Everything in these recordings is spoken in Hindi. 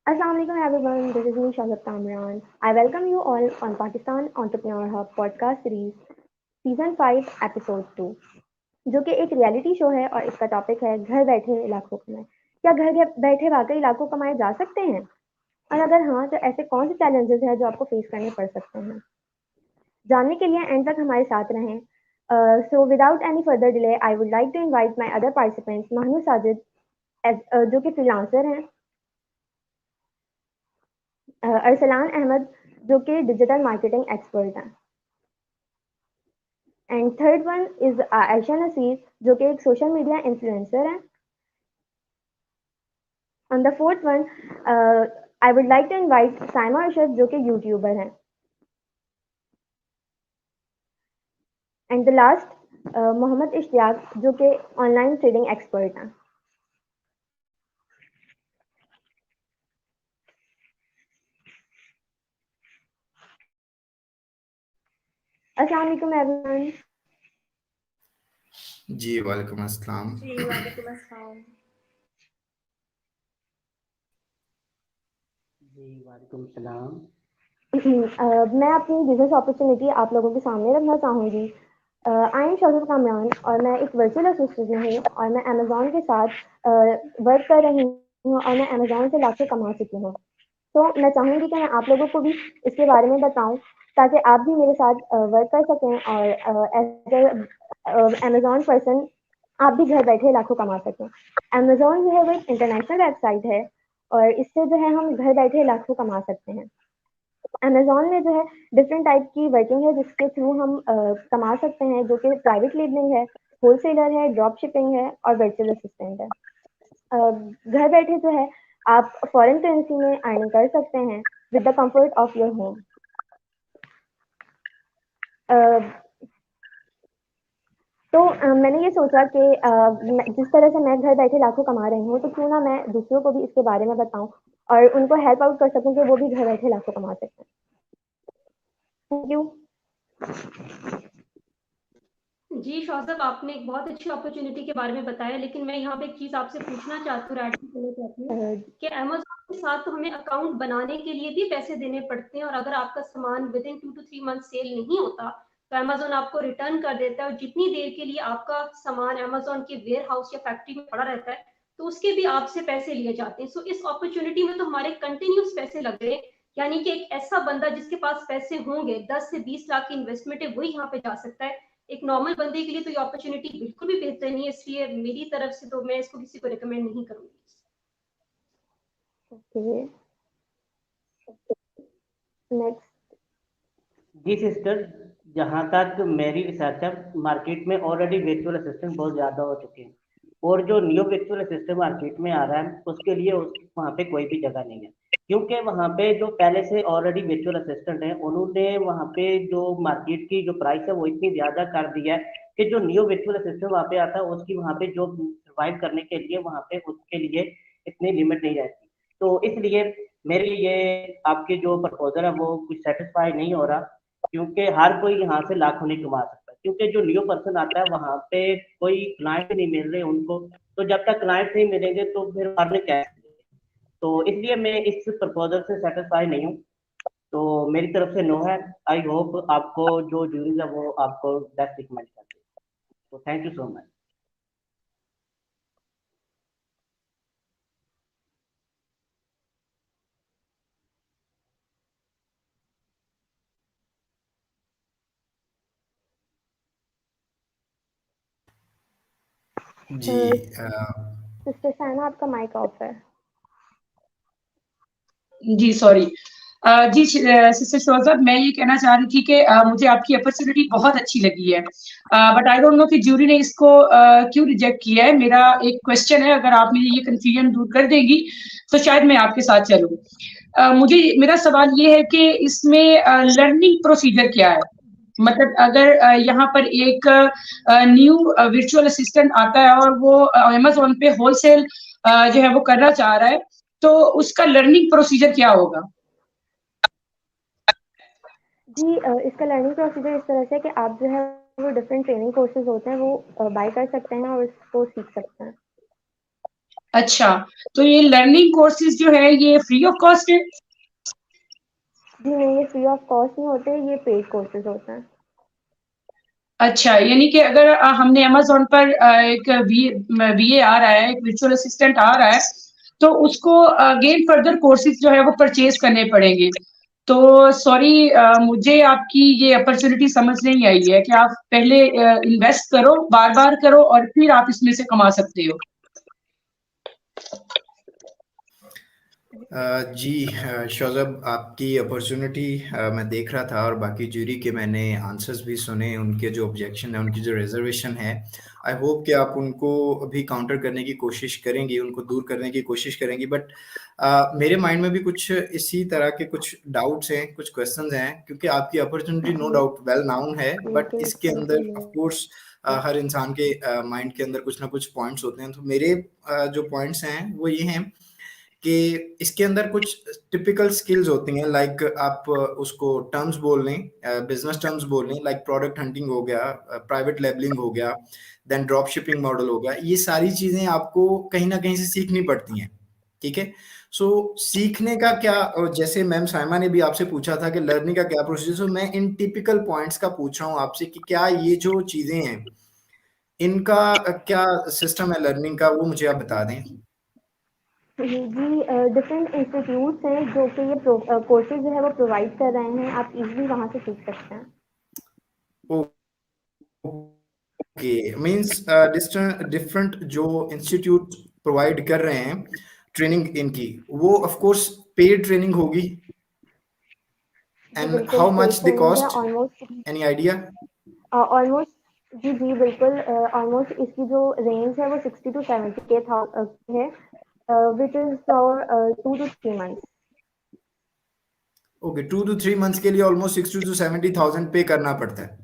Assalamu alaikum everyone, this is me Shazab Kamran. I welcome you all on Pakistan Entrepreneur Hub podcast series season 5 episode 2 जो कि एक रियलिटी शो है और इसका टॉपिक है घर बैठे लाखों कमाए। क्या बैठे वाकई लाखों कमाए जा सकते हैं? और अगर हाँ तो ऐसे कौन से चैलेंजेस हैं जो आपको फेस करने पड़ सकते हैं? जानने के लिए एंड तक हमारे साथ रहें। So without any further delay I would like to invite my other participants Mahnoor Sajid जो कि फ्रीलांसर हैं, अरसलान अहमद जो कि डिजिटल मार्केटिंग एक्सपर्ट हैं, and third one is Ayesha Naseer जो कि एक सोशल मीडिया इन्फ्लुएंसर है। On the fourth one I would like to invite Saima Arshad जो कि यूट्यूबर हैं, and the last Mohammad Ishtiaq जो कि ऑनलाइन ट्रेडिंग एक्सपर्ट हैं। अस्सलाम वालेकुम एवरीवन। जी वालेकुम अस्सलाम। जी वालेकुम अस्सलाम। जी वालेकुम सलाम। मैं अपनी बिजनेस अपॉर्चुनिटी आप लोगों के सामने रखना चाहूँगी। आई एम शazab कामरान और मैं एक वर्चुअल असिस्टेंट हूँ और मैं अमेज़ॉन के साथ वर्क कर रही हूँ और मैं अमेज़ॉन से लाखों कमा चुकी हूँ। तो मैं चाहूँगी कि मैं आप लोगों को भी इसके बारे में बताऊँ ताकि आप भी मेरे साथ वर्क कर सकें और एज अमेज़ॉन पर्सन आप भी घर बैठे लाखों कमा सकें। अमेज़ॉन जो है वो एक इंटरनेशनल वेबसाइट है और इससे जो है हम घर बैठे लाखों कमा सकते हैं। अमेज़न में जो है डिफरेंट टाइप की वर्किंग है जिसके थ्रू हम कमा सकते हैं, जो कि प्राइवेट लेबलिंग है, होलसेलर है, ड्रॉप शिपिंग है और वर्चुअल असिस्टेंट है। घर बैठे जो है आप फॉरेन करेंसी में अर्निंग कर सकते हैं with the comfort of your home. तो मैंने ये सोचा कि जिस तरह से मैं घर बैठे लाखों कमा रही हूँ तो क्यों ना मैं दूसरों को भी इसके बारे में बताऊं और उनको हेल्प आउट कर सकूं कि वो भी घर बैठे लाखों कमा सकते हैं। Thank you. जी शौसब, आपने एक बहुत अच्छी अपॉर्चुनिटी के बारे में बताया, लेकिन मैं यहाँ पे एक चीज़ आपसे पूछना चाहती हूँ, ऐड करना चाहती हूँ कि अमेज़न के साथ तो हमें अकाउंट बनाने के लिए भी पैसे देने पड़ते हैं और अगर आपका सामान within 2 to 3 month sale नहीं होता तो अमेज़न आपको रिटर्न कर देता है और जितनी देर के लिए आपका सामान अमेज़न के वेयर हाउस या फैक्ट्री में पड़ा रहता है तो उसके भी आपसे पैसे लिए जाते हैं। सो इस अपॉर्चुनिटी में तो हमारे कंटिन्यूस पैसे लग रहे हैं, यानी कि एक ऐसा बंदा जिसके पास पैसे होंगे 10 से 20 लाख की इन्वेस्टमेंट है वही यहाँ पे जा सकता है। एक नॉर्मल बंदे के लिए तो ये अपॉर्चुनिटी बिल्कुल भी बेहतर नहीं है, इसलिए मेरी तरफ से तो मैं इसको किसी को रिकमेंड नहीं करूंगी। Okay, next. जी सिस्टर, जहाँ तक मेरी रिसर्च है, मार्केट में ऑलरेडी वर्चुअल असिस्टेंट बहुत ज़्यादा हो चुके हैं और जो न्यू वर्चुअल असिस्टेंट मार्केट में आ रहा है उसके लिए वहाँ पे कोई भी जगह नहीं है, क्योंकि वहाँ पे जो पहले से ऑलरेडी वर्चुअल असिस्टेंट हैं उन्होंने वहाँ पे जो मार्केट की जो प्राइस है वो इतनी ज़्यादा कर दी है कि जो न्यू वर्चुअल असिस्टेंट वहाँ पे आता है उसकी वहाँ पे जो सर्वाइव करने के लिए वहाँ पे उसके लिए इतनी लिमिट नहीं रहती। तो इसलिए मेरे लिए आपके जो प्रपोजल है वो कुछ सेटिस्फाई नहीं हो रहा, क्योंकि हर कोई यहाँ से लाखों नहीं कमा सकता, क्योंकि जो न्यू पर्सन आता है वहाँ पे कोई क्लाइंट नहीं मिल रहे उनको, तो जब तक क्लाइंट नहीं मिलेंगे तो फिर अर्न कैसे। तो इसलिए मैं इस प्रपोजल से सेटिस्फाई नहीं हूँ, तो मेरी तरफ से नो है। आई होप आपको जो जूरीज है वो आपको बेस्ट रिकमेंड करते हैं। तो थैंक यू सो मच। जी सिस्टर साइना आपका माइक ऑफ है। जी सॉरी। जी सिस्टर शोज़ब, मैं ये कहना चाह रही थी कि मुझे आपकी अपॉर्चुनिटी बहुत अच्छी लगी है, बट आई डोंट नो कि ज्यूरी ने इसको क्यों रिजेक्ट किया है। मेरा एक क्वेश्चन है, अगर आप मेरी ये कंफ्यूजन दूर कर देंगी तो शायद मैं आपके साथ चलूँ। मुझे मेरा सवाल ये है कि इसमें लर्निंग प्रोसीजर क्या है? मतलब अगर यहाँ पर एक न्यू वर्चुअल असिस्टेंट आता है और वो अमेज़न पे होलसेल जो है वो करना चाह रहा है, तो उसका लर्निंग प्रोसीजर क्या होगा? जी इसका लर्निंग प्रोसीजर इस तरह से कि आप जो है वो डिफरेंट ट्रेनिंग कोर्सेज होते हैं वो बाय कर सकते हैं और उसको सीख सकते हैं। अच्छा, तो ये लर्निंग कोर्सेज जो है ये फ्री ऑफ कॉस्ट है? जी नहीं, ये फ्री ऑफ कॉस्ट नहीं होते, ये पेड कोर्सेज होते हैं। अच्छा, यानी कि अगर हमने अमेज़न पर एक वीए आ रहा है, एक वर्चुअल असिस्टेंट आ रहा है, तो उसको अगेन फर्दर कोर्सेज जो है वो परचेज करने पड़ेंगे। तो सॉरी, मुझे आपकी ये अपॉर्चुनिटी समझ नहीं आई है कि आप पहले इन्वेस्ट करो, बार-बार करो और फिर आप इसमें से कमा सकते हो। जी शौज़ब, आपकी अपॉर्चुनिटी मैं देख रहा था और बाकी जूरी के मैंने आंसर्स भी सुने, उनके जो ऑब्जेक्शन है, उनकी जो रिजर्वेशन है, आई होप कि आप उनको भी काउंटर करने की कोशिश करेंगी, उनको दूर करने की कोशिश करेंगी। बट मेरे माइंड में भी कुछ इसी तरह के कुछ डाउट्स हैं, कुछ क्वेश्चंस हैं, क्योंकि आपकी opportunity no doubt well known है, बट इसके अंदर ऑफ कोर्स हर इंसान के माइंड के अंदर कुछ ना कुछ पॉइंट्स होते हैं। तो मेरे जो पॉइंट्स हैं वो ये हैं कि इसके अंदर कुछ टिपिकल स्किल्स होती हैं, लाइक आप उसको टर्म्स बोल लें, बिजनेस टर्म्स बोल लें, लाइक प्रोडक्ट हंटिंग हो गया, प्राइवेट लेबलिंग हो गया, देन ड्रॉप शिपिंग मॉडल हो गया। ये सारी चीजें आपको कहीं ना कहीं से सीखनी पड़ती हैं, ठीक है। सो सीखने का क्या, और जैसे मैम साइमा ने भी आपसे पूछा था कि लर्निंग का क्या प्रोसीजर, सो मैं इन टिपिकल पॉइंट्स का पूछ रहा हूँ आपसे कि क्या ये जो चीजें हैं इनका क्या सिस्टम है लर्निंग का, वो मुझे आप बता दें। जी, डिफरेंट इंस्टीट्यूट्स हैं जो कि ये कोर्सेज जो है वो प्रोवाइड कर रहे हैं, आप इजीली वहाँ से सीख सकते हैं। ओके, मींस डिफरेंट जो इंस्टीट्यूट प्रोवाइड कर रहे हैं ट्रेनिंग इनकी, वो ऑफ कोर्स पेड ट्रेनिंग होगी। जी एंड बिल्कुल, how paid much the training है cost, almost. Any idea? Almost जी जी बिल्कुल, ऑलमोस्ट इसकी जो रेंज है वो 60 to 70 के है, which is for 2 to 3 months। Okay, 2 to 3 months के लिए ऑलमोस्ट 60,000 to 70,000 पे करना पड़ता है,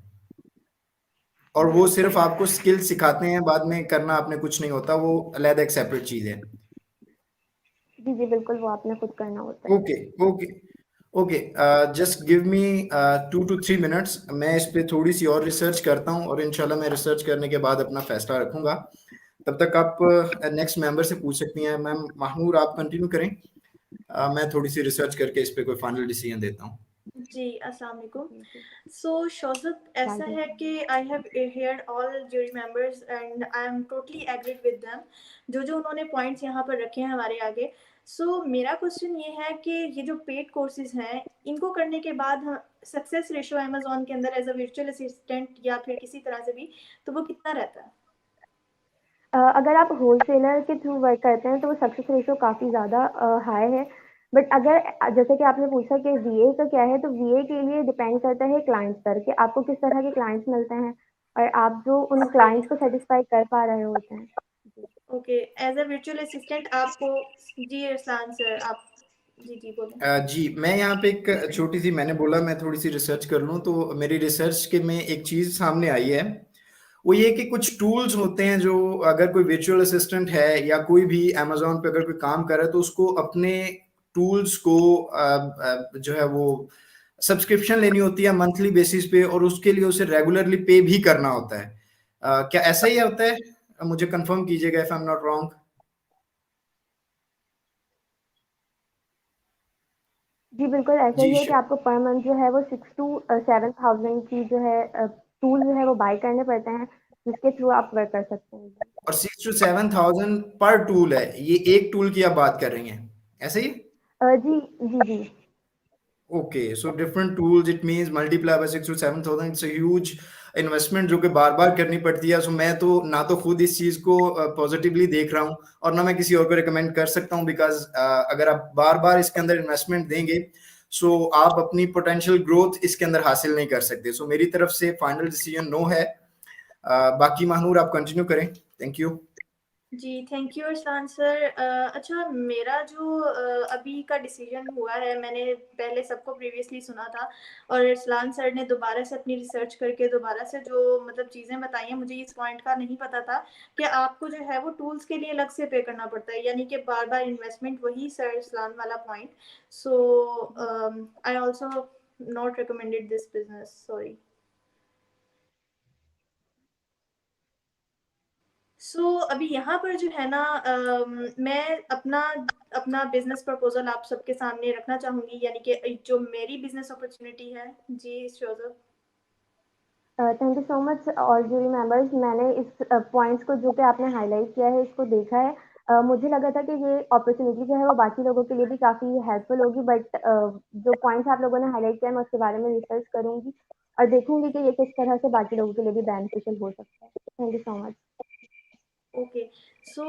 और वो सिर्फ आपको स्किल सिखाते हैं, बाद में करना आपने कुछ नहीं होता, वो अलग एक सेपरेट चीज है। जी जी बिल्कुल, वो आपने खुद करना होता है। Okay okay okay, just give me 2 to 3 minutes, मैं इस पे थोड़ी सी और रिसर्च करता हूँ, और इंशाल्लाह मैं रिसर्च करने के बाद अपना फैसला रखूंगा। तब तक आप नेक्स्ट मेंबर से पूछ सकती हैं। मैम माहनूर, आप कंटिन्यू करें, मैं थोड़ी सी रिसर्च करके इस पे कोई फाइनल डिसीजन देता हूँ। जी, अस्सलाम वालेकुम। सो शौज़ब, ऐसा है वालेकुम। कि I have heard all jury members and I am totally agreed with them, जो जो उन्होंने पॉइंट्स यहाँ पर रखे हैं हमारे आगे। सो मेरा क्वेश्चन ये है कि ये जो पेड कोर्सेज हैं, इनको करने के बाद सक्सेस रेशो अमेज़न के अंदर एज अ वर्चुअल असिस्टेंट या फिर किसी तरह से भी, तो वो कितना रहता है? अगर आप होलसेलर के थ्रू वर्क करते हैं तो वो सक्सेस रेशो काफ़ी ज़्यादा हाई है। बट अगर जैसे कि आपने पूछा कि वीए का क्या है, तो वीए के लिए डिपेंड करता है क्लाइंट्स पर कि आपको किस तरह के क्लाइंट्स मिलते हैं और आप जो उन क्लाइंट्स को सेटिस्फाई कर पा रहे होते हैं। Okay, as a virtual assistant आपको, जी अरसलान सर आप, जी जी बोलें। जी, मैं यहाँ पे एक छोटी सी, मैंने बोला मैं थोड़ी सी रिसर्च कर लूँ, तो मेरी रिसर्च के में एक चीज़ सामने आई है, वो ये कि कुछ टूल्स होते हैं जो, अगर कोई वर्चुअल असिस्टेंट है या कोई भी अमेजोन पे अगर कोई काम कर रहा है, तो उसको अपने टूल्स को जो है वो सब्सक्रिप्शन लेनी होती है मंथली बेसिस पे, और उसके लिए उसे रेगुलरली पे भी करना होता है। क्या ऐसा ही होता है? मुझे कंफर्म कीजिएगा if I am not wrong. जी बिल्कुल, ऐसा जी ही है कि आपको पर मंथ जो है वो 6 to 7 thousand की जो है टूल जो है वो बाय करने पड़ते हैं, जिसके थ्रू आप वर्क कर सकते हैं। और 6 to 7 thousand पर टूल है, ये एक टूल की आप बात कर रही हैं, ऐसे ही? जी जी जी। Okay, so different tools, it means multiply by 6 to 7 thousand, it's a huge investment जो कि बार बार करनी पड़ती है। सो मैं तो ना तो खुद इस चीज को पॉजिटिवली देख रहा हूँ, और ना मैं किसी और को रिकमेंड कर सकता हूँ, बिकॉज अगर आप बार बार इसके अंदर इन्वेस्टमेंट देंगे, सो आप अपनी पोटेंशियल ग्रोथ इसके अंदर हासिल नहीं कर सकते। सो मेरी तरफ से फाइनल डिसीजन नो है। बाकी महानूर आप कंटिन्यू करें, थैंक यू। जी, थैंक यू अरसलान सर। अच्छा, मेरा जो अभी का डिसीजन हुआ है, मैंने पहले सबको प्रीवियसली सुना था और अरसलान सर ने दोबारा से अपनी रिसर्च करके दोबारा से जो मतलब चीज़ें बताई हैं, मुझे इस पॉइंट का नहीं पता था कि आपको जो है वो टूल्स के लिए अलग से पे करना पड़ता है, यानी कि बार बार इन्वेस्टमेंट, वही सर अरसलान वाला point. So I also not recommended this business, sorry. सो अभी यहाँ पर जो है ना मैं अपना बिजनेस प्रपोजल आप सबके सामने रखना चाहूँगी, यानी कि जो मेरी बिजनेस अपॉर्चुनिटी है। जी Joseph. Thank you so much और जूरी मेंबर्स, मैंने इस पॉइंट्स को जो कि आपने हाईलाइट किया है इसको देखा है। मुझे लगा था कि ये अपॉर्चुनिटी जो है वो बाकी लोगों के लिए भी काफ़ी हेल्पफुल होगी, बट जो पॉइंट्स आप लोगों ने हाईलाइट किया है मैं उसके बारे में रिसर्च करूँगी और देखूँगी कि ये किस तरह से बाकी लोगों के लिए भी बेनिफिशियल हो सकता है। Thank you so much. Okay so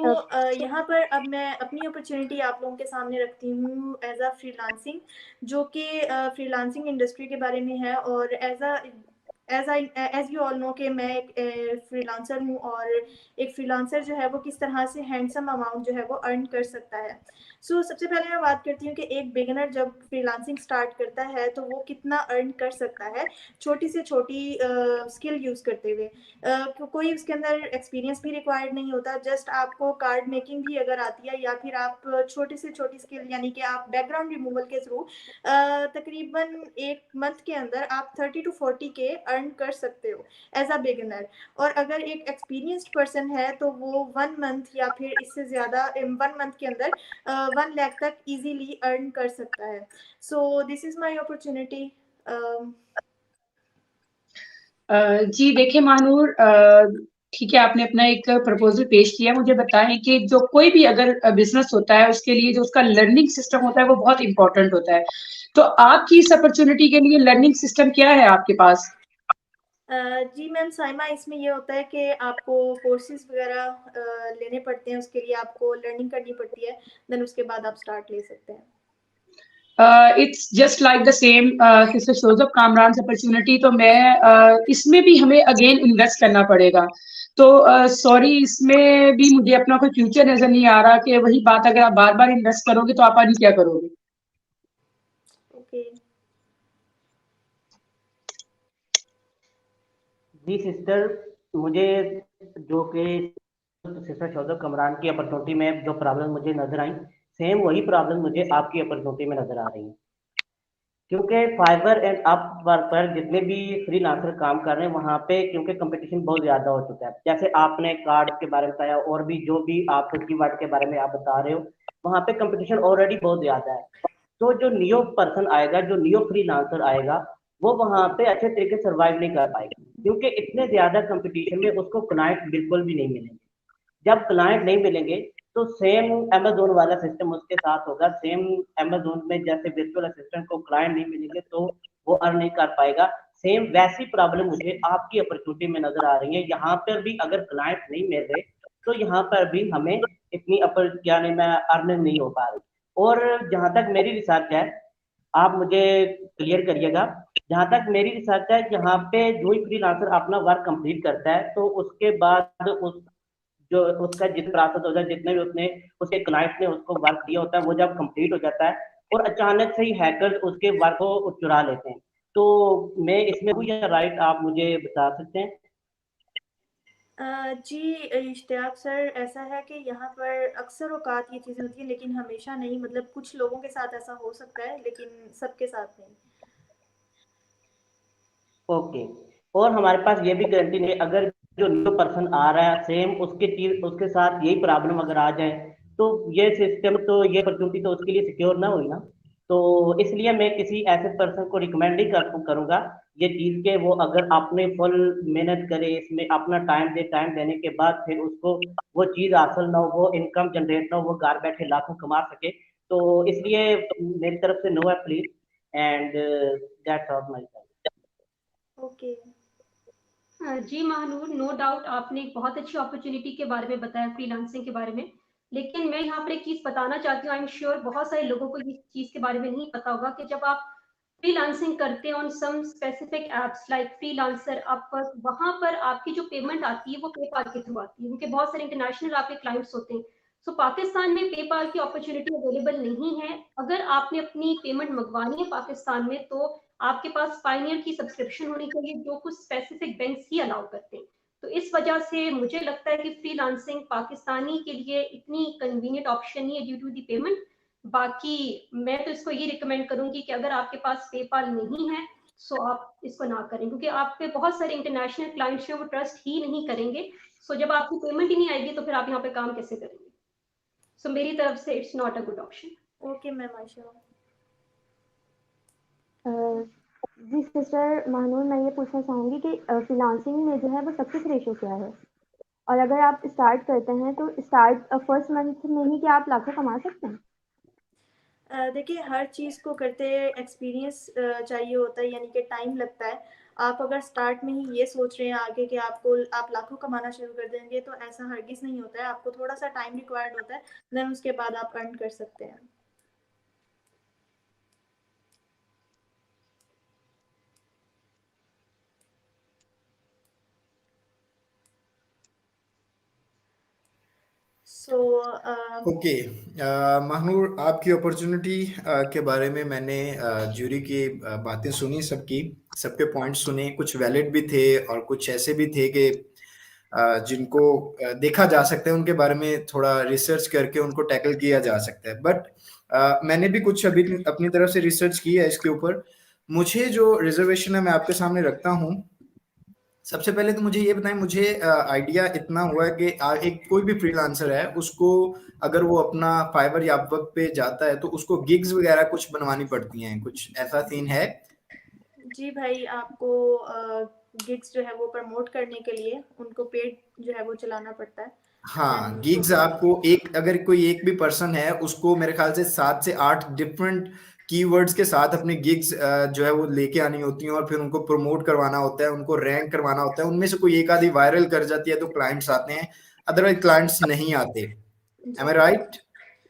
यहाँ पर अब मैं अपनी अपॉर्चुनिटी आप लोगों के सामने रखती हूँ एज अ फ्रीलांसिंग, जो कि फ्रीलांसिंग इंडस्ट्री के बारे में है। और एज यू ऑल नो कि मैं एक फ्रीलांसर हूँ, और एक फ्रीलांसर जो है वो किस तरह से हैंडसम अमाउंट जो है वो अर्न कर सकता है। सबसे पहले मैं बात करती हूँ कि एक बिगिनर जब फ्रीलांसिंग स्टार्ट करता है तो वो कितना अर्न कर सकता है छोटी से छोटी स्किल यूज़ करते हुए। कोई उसके अंदर एक्सपीरियंस भी रिक्वायर्ड नहीं होता, जस्ट आपको कार्ड मेकिंग भी अगर आती है, या फिर आप छोटी से छोटी स्किल यानी कि आप बैकग्राउंड रिमूवल के थ्रू तकरीबन 1 मंथ के अंदर आप 30 to 40 के अर्न कर सकते हो एज अ बिगिनर। और अगर एक एक्सपीरियंस्ड पर्सन है तो वो 1 मंथ या फिर इससे ज़्यादा 1 मंथ के अंदर 1 लाख तक इजीली अर्न कर सकता है। This is my opportunity. जी देखिए महानूर, ठीक है, आपने अपना एक प्रपोजल पेश किया। मुझे बताएं कि जो कोई भी अगर बिजनेस होता है उसके लिए जो उसका लर्निंग सिस्टम होता है वो बहुत इंपॉर्टेंट होता है। तो आपकी इस अपॉर्चुनिटी के लिए लर्निंग सिस्टम क्या है आपके पास? जी मैम साइमा, इसमें ये होता है कि आपको कोर्सेज वगैरह लेने पड़ते हैं, उसके लिए आपको लर्निंग करनी पड़ती है, देन उसके बाद आप स्टार्ट ले सकते हैं। It's just like the same sister Shozab Kamran opportunity. तो मैं इसमें भी हमें अगेन इन्वेस्ट करना पड़ेगा। तो सॉरी, इसमें भी मुझे अपना कोई फ्यूचर नजर नहीं आ रहा कि वही बात अगर आप बार बार इन्वेस्ट करोगे तो आप आगे क्या करोगे? ओके जी सिस्टर, मुझे जो कि सिस्टर शोजब कमरान की अपॉर्चुनिटी में जो प्रॉब्लम मुझे नजर आई, सेम वही प्रॉब्लम मुझे आपकी अपॉर्चुनिटी में नजर आ रही है। क्योंकि फाइवर एंड अपवर्क पर जितने भी फ्रीलांसर काम कर रहे हैं वहाँ पे क्योंकि कंपटीशन बहुत ज़्यादा हो चुका है। जैसे आपने कार्ड के बारे में बताया और भी जो भी आप कीवर्ड के बारे में आप बता रहे हो, वहाँ पे कंपटीशन ऑलरेडी बहुत ज़्यादा है। तो जो न्यू पर्सन आएगा, जो न्यू फ्रीलांसर आएगा, वो वहाँ पे अच्छे तरीके से सर्वाइव नहीं कर पाएगा, क्योंकि इतने ज़्यादा कंपटीशन में उसको क्लाइंट बिल्कुल भी नहीं मिलेंगे। जब क्लाइंट नहीं मिलेंगे तो सेम अमेजोन वाला सिस्टम उसके साथ होगा। सेम अमेजोन में जैसे वर्चुअल असिस्टेंट को क्लाइंट नहीं मिलेंगे तो वो अर्न नहीं कर पाएगा, सेम वैसी प्रॉब्लम मुझे आपकी अपॉर्चुनिटी में नजर आ रही है। यहाँ पर भी अगर क्लाइंट नहीं मिल रहे तो यहाँ पर भी हमें इतनी क्या नहीं, मैं अर्निंग नहीं हो पा रही। और जहाँ तक मेरी रिसर्च है, आप मुझे क्लियर करिएगा, जहाँ तक मेरी रिसर्च है, यहाँ पे जो ही फ्रीलांसर अपना वर्क कंप्लीट करता है तो उसके बाद उस जो उसका जितना प्रोसेस होता है, जितने भी उसने उसके क्लाइंट ने उसको वर्क दिया होता है, वो जब कंप्लीट हो जाता है और अचानक से ही हैकर्स उसके वर्क को चुरा लेते हैं। तो मैं इसमें हूँ या राइट, आप मुझे बता सकते हैं? जी इश्तियाक सर, ऐसा है कि यहाँ पर अक्सर औकात ये चीज़ें होती हैं, लेकिन हमेशा नहीं। मतलब कुछ लोगों के साथ ऐसा हो सकता है, लेकिन सबके साथ नहीं। ओके। और हमारे पास ये भी गारंटी नहीं, अगर जो न्यू पर्सन आ रहा है सेम उसके चीज उसके साथ यही प्रॉब्लम अगर आ जाए तो ये सिस्टम तो ये अपॉर्चुनिटी तो उसके लिए सिक्योर ना हुई ना। तो इसलिए मैं किसी ऐसे पर्सन को रिकमेंड नहीं करूंगा ये चीज के वो अगर आपने फुल मेहनत करे, इसमें अपना टाइम दे, टाइम देने के बाद फिर उसको वो चीज हासिल ना हो, वो इनकम जनरेट ना हो, वो घर बैठे लाखों कमा सके। तो इसलिए मेरी तरफ से नो है please, and that's all my side. Okay जी महानूर, नो डाउट आपने एक बहुत अच्छी अपॉर्चुनिटी के बारे में बताया, फ्रीलांसिंग के बारे में। लेकिन मैं यहाँ पर एक चीज़ बताना चाहती हूँ, आई एम श्योर बहुत सारे लोगों को इस चीज़ के बारे में नहीं पता होगा कि जब आप फ्रीलांसिंग करते हैं on some specific apps like freelancer, Upwork, वहाँ पर आपकी जो पेमेंट आती है वो पेपाल के थ्रू आती है, क्योंकि बहुत सारे इंटरनेशनल आपके क्लाइंट्स होते हैं। सो पाकिस्तान में पेपाल की अपॉर्चुनिटी अवेलेबल नहीं है। अगर आपने अपनी पेमेंट मंगवानी है पाकिस्तान में तो आपके पास पायनियर की सब्सक्रिप्शन होनी चाहिए, जो कुछ स्पेसिफिक बैंक्स ही अलाउ करते हैं। तो इस वजह से मुझे लगता है कि फ्रीलांसिंग पाकिस्तानी के लिए इतनी कन्वीनियंट ऑप्शन नहीं है ड्यू टू दी पेमेंट। बाकी मैं तो इसको ये रिकमेंड करूंगी कि अगर आपके पास पेपाल नहीं है सो आप इसको ना करें, क्योंकि आप पे बहुत सारे इंटरनेशनल क्लाइंट्स हैं, वो ट्रस्ट ही नहीं करेंगे। सो जब आपकी पेमेंट ही नहीं आएगी तो फिर आप यहाँ पे काम कैसे करेंगे? सो मेरी तरफ से it's not a good option. Okay ma'am Ayesha. जी सिस्टर महानूर, मैं ये पूछना चाहूँगी कि फ्रीलांसिंग में जो है वो सक्सेस रेशियो क्या है? और अगर आप स्टार्ट करते हैं तो फर्स्ट मंथ में ही क्या आप लाखों कमा सकते हैं? देखिए हर चीज़ को करते एक्सपीरियंस चाहिए होता है, यानी कि टाइम लगता है। आप अगर स्टार्ट में ही ये सोच रहे हैं आगे कि आप लाखों कमाना शुरू कर देंगे, तो ऐसा हरगिज़ नहीं होता है। आपको थोड़ा सा टाइम रिक्वायर्ड होता है, देन उसके बाद आप अर्न कर सकते हैं। सो ओके महानूर, आपकी अपॉर्चुनिटी के बारे में मैंने ज्यूरी की बातें सुनी, सबके पॉइंट्स सुने। कुछ वैलिड भी थे और कुछ ऐसे भी थे कि जिनको देखा जा सकता है, उनके बारे में थोड़ा रिसर्च करके उनको टैकल किया जा सकता है। बट मैंने भी कुछ अभी अपनी तरफ से रिसर्च की है इसके ऊपर। मुझे जो रिजर्वेशन है मैं आपके सामने रखता हूँ। सबसे पहले तो मुझे ये बताएं, मुझे आइडिया इतना हुआ है कि एक कोई भी फ्रीलांसर है, उसको अगर वो अपना फाइवर या अपवर्क पे जाता है तो उसको गिग्स वगैरह कुछ बनवानी पड़ती हैं, कुछ ऐसा सीन है? जी भाई, आपको गिग्स जो है वो प्रमोट करने के लिए उनको पेड जो है वो चलाना पड़ता है। हाँ, Then गिग्स आपको अगर कोई एक भी पर्सन है, उसको मेरे ख्याल से 7 से 8 डिफरेंट कीवर्ड्स के साथ अपनी गिग्स जो है वो लेके आनी होती हैं, और फिर उनको प्रमोट करवाना होता है, उनको रैंक करवाना होता है। उनमें से कोई एक आधी वायरल कर जाती है तो क्लाइंट्स आते हैं, अदरवाइज क्लाइंट्स नहीं आते। एम आई राइट?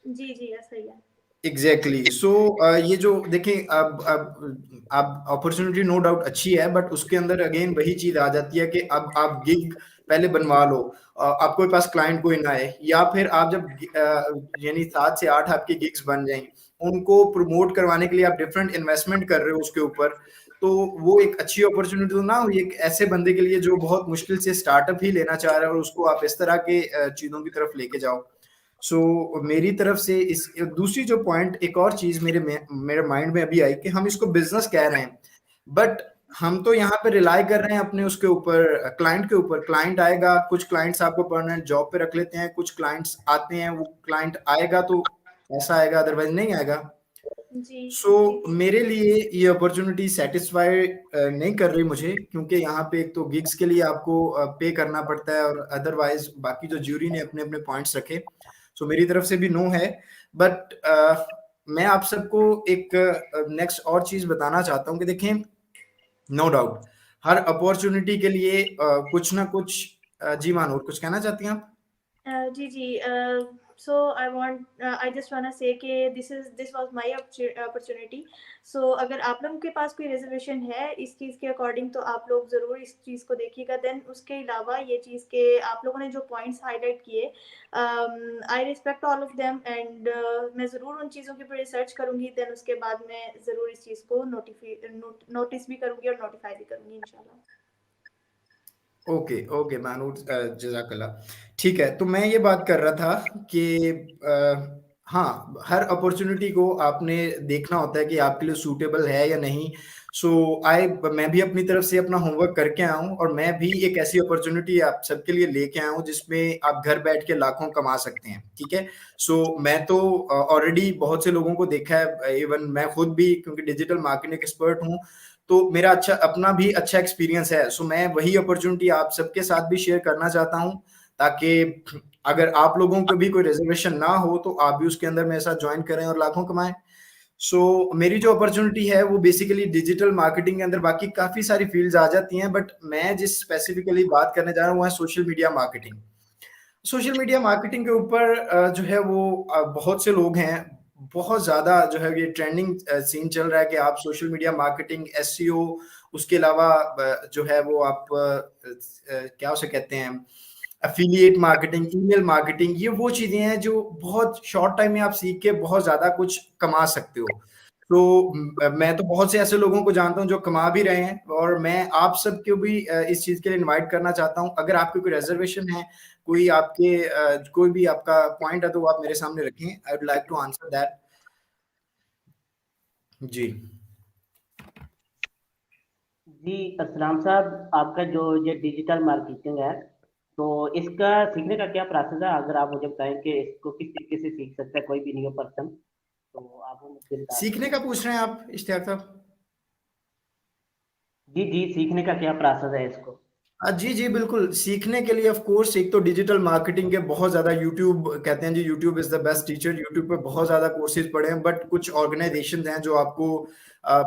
जी जी ऐसा ही है। एग्जैक्टली। सो ये जो देखें, अब अपॉर्चुनिटी नो डाउट अच्छी है, बट उसके अंदर अगेन वही चीज आ जाती है कि अब आप गिग पहले बनवा लो, आपके पास क्लाइंट कोई ना आए, या फिर आप जब यानी 7 से 8 आपकी गिग्स बन जाएं, उनको प्रमोट करवाने के लिए आप डिफरेंट इन्वेस्टमेंट कर रहे हो उसके ऊपर, तो वो एक अच्छी अपॉर्चुनिटी तो ना हुई एक ऐसे बंदे के लिए जो बहुत मुश्किल से स्टार्टअप ही लेना चाह रहा है, और उसको आप इस तरह के चीजों की तरफ लेके जाओ। मेरी तरफ से इस दूसरी जो पॉइंट, एक और चीज मेरे माइंड में अभी आई कि हम इसको बिजनेस कह रहे हैं, बट हम तो यहाँ पे रिलाई कर रहे हैं अपने उसके ऊपर, क्लाइंट के ऊपर। क्लाइंट आएगा, कुछ क्लाइंट्स आपको परमानेंट जॉब पे रख लेते हैं, कुछ क्लाइंट्स आते हैं, वो क्लाइंट आएगा तो ऐसा आएगा, अदरवाइज नहीं आएगा। जी मेरे लिए ये अपॉर्चुनिटी सेटिस्फाई नहीं कर रही मुझे, क्योंकि यहाँ पे एक तो गिग्स के लिए आपको पे करना पड़ता है, और अदरवाइज बाकी जो ज्यूरी ने अपने अपने पॉइंट्स रखे, मेरी तरफ से भी नो है। बट मैं आप सबको एक नेक्स्ट और चीज बताना चाहता हूँ कि देखें, नो डाउट हर अपॉर्चुनिटी के लिए कुछ ना कुछ जी मानूर, कुछ कहना चाहती हैं आप? जी जी सो आई जस्ट वांट से कि दिस वाज माय अपॉर्चुनिटी। सो अगर आप लोगों के पास कोई रिजर्वेशन है इस चीज़ के अकॉर्डिंग, तो आप लोग ज़रूर इस चीज़ को देखिएगा। देन उसके अलावा ये चीज़ के आप लोगों ने जो पॉइंट्स हाईलाइट किए, I respect all of them, and मैं ज़रूर उन चीज़ों के ऊपर रिसर्च करूँगी। देन उसके बाद मैं ज़रूर इस चीज़ को नोटिस भी करूँगी और नोटिफाई भी करूँगी इंशाल्लाह। ओके ओके मानूर, जज़ाकल्लाह। ठीक है, तो मैं ये बात कर रहा था कि हाँ, हर अपॉर्चुनिटी को आपने देखना होता है कि आपके लिए सूटेबल है या नहीं। मैं भी अपनी तरफ से अपना होमवर्क करके आया हूँ, और मैं भी एक ऐसी अपॉर्चुनिटी आप सबके लिए लेके आया हूँ जिसमें आप घर बैठ के लाखों कमा सकते हैं। ठीक है, मैं तो ऑलरेडी बहुत से लोगों को देखा है, इवन मैं खुद भी, क्योंकि डिजिटल मार्केटिंग एक्सपर्ट हूँ, तो मेरा अपना भी अच्छा एक्सपीरियंस है। मैं वही अपॉर्चुनिटी आप सबके साथ भी शेयर करना चाहता हूँ, ताकि अगर आप लोगों को भी कोई रिजर्वेशन ना हो तो आप भी उसके अंदर मेरे साथ ज्वाइन करें और लाखों कमाएं। मेरी जो अपॉर्चुनिटी है वो बेसिकली डिजिटल मार्केटिंग के अंदर, बाकी काफी सारी फील्ड्स आ जाती हैं, बट मैं जिस स्पेसिफिकली बात करने जा रहा हूँ वो है social media marketing. Social media marketing के ऊपर जो है वो बहुत से लोग हैं, बहुत ज्यादा जो है ये ट्रेंडिंग सीन चल रहा है कि आप सोशल मीडिया मार्केटिंग, एसईओ, उसके अलावा जो है वो आप क्या उसे कहते हैं, एफिलिएट मार्केटिंग, ईमेल मार्केटिंग, ये वो चीजें हैं जो बहुत शॉर्ट टाइम में आप सीख के बहुत ज्यादा कुछ कमा सकते हो। मैं तो बहुत से ऐसे लोगों को जानता हूं जो कमा भी रहे हैं, और मैं आप सबको भी इस चीज के लिए इनवाइट करना चाहता हूं। अगर आपकी कोई रिजर्वेशन है, कोई भी आपका पॉइंट है, तो आप मेरे सामने रखें, I would like to answer that. जी जी असलाम साहब, आपका जो ये डिजिटल मार्केटिंग है, तो इसका सीखने का क्या प्रोसेस है? अगर आप मुझे बताएं कि इसको किस तरीके से सीख सकता है कोई भी न्यू पर्सन, तो आप वो मुझे बता सीखने दें। का पूछ रहे हैं आप इश्तियाक साहब? जी जी, सीखने का क्या प्रोसेस है इसको? जी जी बिल्कुल, सीखने के लिए ऑफ कोर्स एक तो डिजिटल मार्केटिंग के बहुत ज़्यादा यूट्यूब कहते हैं जी, YouTube is the best teacher. YouTube पे बहुत ज़्यादा कोर्सेज पढ़े हैं, बट कुछ ऑर्गेनाइजेशन हैं जो आपको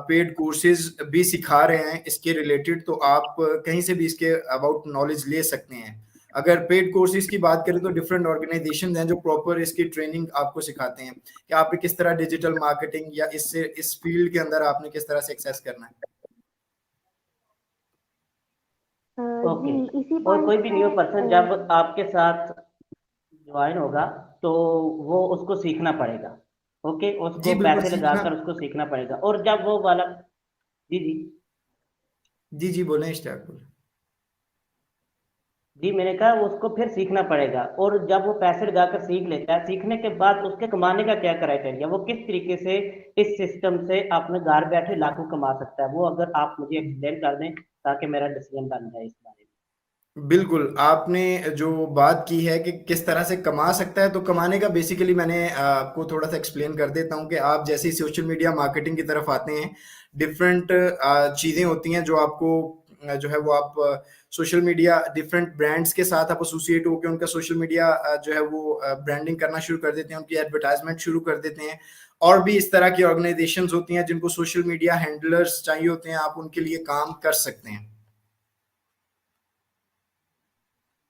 पेड कोर्सेज भी सिखा रहे हैं इसके रिलेटेड, तो आप कहीं से भी इसके अबाउट नॉलेज ले सकते हैं। अगर पेड कोर्सेज की बात करें तो डिफरेंट ऑर्गेनाइजेशन हैं जो प्रॉपर इसकी ट्रेनिंग आपको सिखाते हैं कि आपने किस तरह डिजिटल मार्केटिंग या इससे इस फील्ड के अंदर आपने किस तरह से एक्सेस करना है। ओके। जी इसी और पॉइंट कोई भी न्यू पर्सन पे जब आपके साथ ज्वाइन होगा, तो वो उसको सीखना पड़ेगा। ओके, जी उसको बिल्कुल पैसे सीखना। लगाकर उसको सीखना पड़ेगा। और जब वो वाला, जी जी जी जी बोलें इश्तियाक बोलें। जी, मैंने कहा उसको फिर सीखना पड़ेगा। और जब वो पैसे लगाकर सीख लेता है, सीखने के बाद उसके कमाने का क्या क्राइटेरिया, वो किस तरीके से इस सिस्टम से अपने घर बैठे लाखों कमा सकता है, वो अगर आप मुझे एक्सप्लेन कर दें ताकि मेरा डिसीजन बन जाए इस बारे बिल्कुल, आपने जो बात की है कि किस तरह से कमा सकता है, तो कमाने का बेसिकली मैंने आपको थोड़ा सा एक्सप्लेन कर देता हूँ कि आप जैसे ही सोशल मीडिया मार्केटिंग की तरफ आते हैं, डिफरेंट चीज़ें होती हैं जो आपको जो है वो आप सोशल मीडिया डिफरेंट ब्रांड्स के साथ आप एसोसिएट होकर उनका सोशल मीडिया जो है वो ब्रांडिंग करना शुरू कर देते हैं, उनकी एडवर्टाइजमेंट शुरू कर देते हैं। और भी इस तरह की ऑर्गेनाइजेशंस होती हैं जिनको सोशल मीडिया हैंडलर्स चाहिए होते हैं, आप उनके लिए काम कर सकते हैं।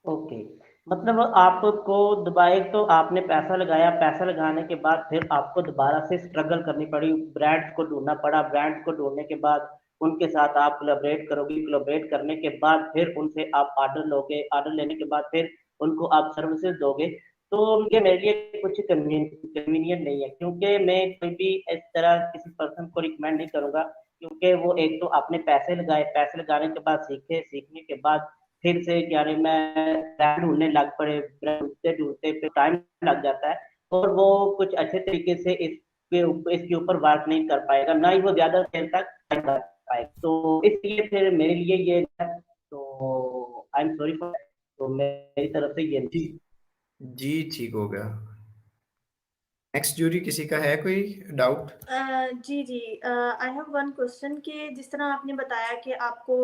में। ओके, मतलब आपको दोबारा, तो आपने पैसा लगाया, पैसा लगाने के बाद फिर आपको दोबारा से स्ट्रगल करनी पड़ी, ब्रांड्स को ढूंढना पड़ा, ब्रांड्स को ढूंढने के बाद उनके साथ आप कोलैबोरेट करोगे, कोलैबोरेट करने के बाद फिर उनसे आप ऑर्डर लोगे, ऑर्डर लेने के बाद फिर उनको आप सर्विसेज दोगे। तो ये मेरे लिए कुछ कन्वीनियंट नहीं है, क्योंकि मैं कोई भी इस तरह किसी पर्सन को रिकमेंड नहीं करूंगा, क्योंकि वो एक तो आपने पैसे लगाए, पैसे लगाने के बाद सीखे, सीखने के बाद फिर से क्या रहे, मैं ब्रांड ढूंढने लग पड़े, ब्रांड ढूंढते ढूंढते फिर टाइम लग जाता है, और वो कुछ अच्छे तरीके से इसके ऊपर वर्क नहीं कर पाएगा, ना ही वो ज्यादा देर तक कर पाएगा। तो इसलिए फिर मेरे लिए ये, तो आई एम सॉरी फॉर, तो मेरी तरफ से ये। जी जी ठीक हो गया। नेक्स्ट ज्यूरी किसी का है कोई डाउट? जी जी, आई हैव वन क्वेश्चन कि जिस तरह आपने बताया कि आपको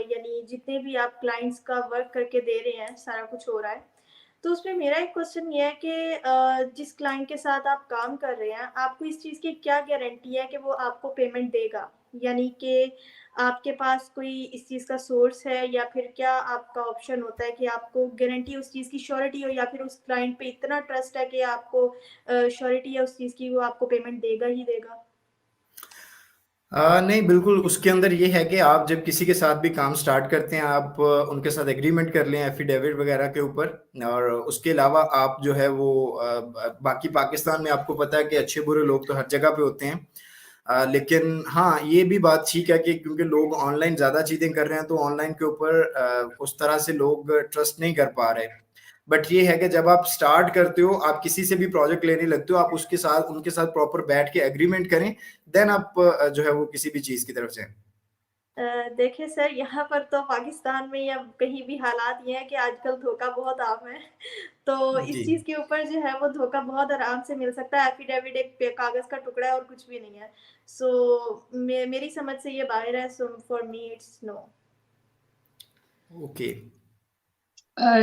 यानी जितने भी आप क्लाइंट्स का वर्क करके दे रहे हैं सारा कुछ हो रहा है, तो उसमें मेरा एक क्वेश्चन ये है कि जिस क्लाइंट के साथ आप काम कर रहे हैं, आपको इस चीज़ की क्या गारंटी है कि वो आपको पेमेंट देगा? यानी कि आपके पास कोई इस चीज़ का सोर्स है, या फिर क्या आपका ऑप्शन होता है कि आपको गारंटी उस चीज़ की श्योरिटी हो, या फिर उस क्लाइंट पे इतना ट्रस्ट है कि आपको श्योरिटी है उस चीज़ की, वो आपको पेमेंट देगा ही देगा? नहीं बिल्कुल, उसके अंदर ये है कि आप जब किसी के साथ भी काम स्टार्ट करते हैं, आप उनके साथ एग्रीमेंट कर लें एफिडेविट वगैरह के ऊपर। और उसके अलावा आप जो है वो बाकी पाकिस्तान में आपको पता है कि अच्छे बुरे लोग तो हर जगह पे होते हैं। लेकिन हाँ, ये भी बात ठीक है कि क्योंकि लोग ऑनलाइन ज़्यादा चीज़ें कर रहे हैं, तो ऑनलाइन के ऊपर उस तरह से लोग ट्रस्ट नहीं कर पा रहे। बट ये है कि जब आप स्टार्ट करते हो, आप किसी से भी प्रोजेक्ट लेने लगते हो, आप उसके साथ उनके साथ प्रॉपर बैठ के एग्रीमेंट करें, देन आप जो है वो किसी भी चीज़ की तरफ जाएं। देखिए सर, यहाँ पर तो पाकिस्तान में या कहीं भी हालात ये हैं कि आजकल धोखा बहुत आम है। तो जी इस चीज़ के ऊपर जो है वो धोखा बहुत आराम से मिल सकता है। एफ़िडेविट एक पे कागज़ का टुकड़ा है और कुछ भी नहीं है। सो मेरी समझ से ये बाहर है, so for me it's no. Okay.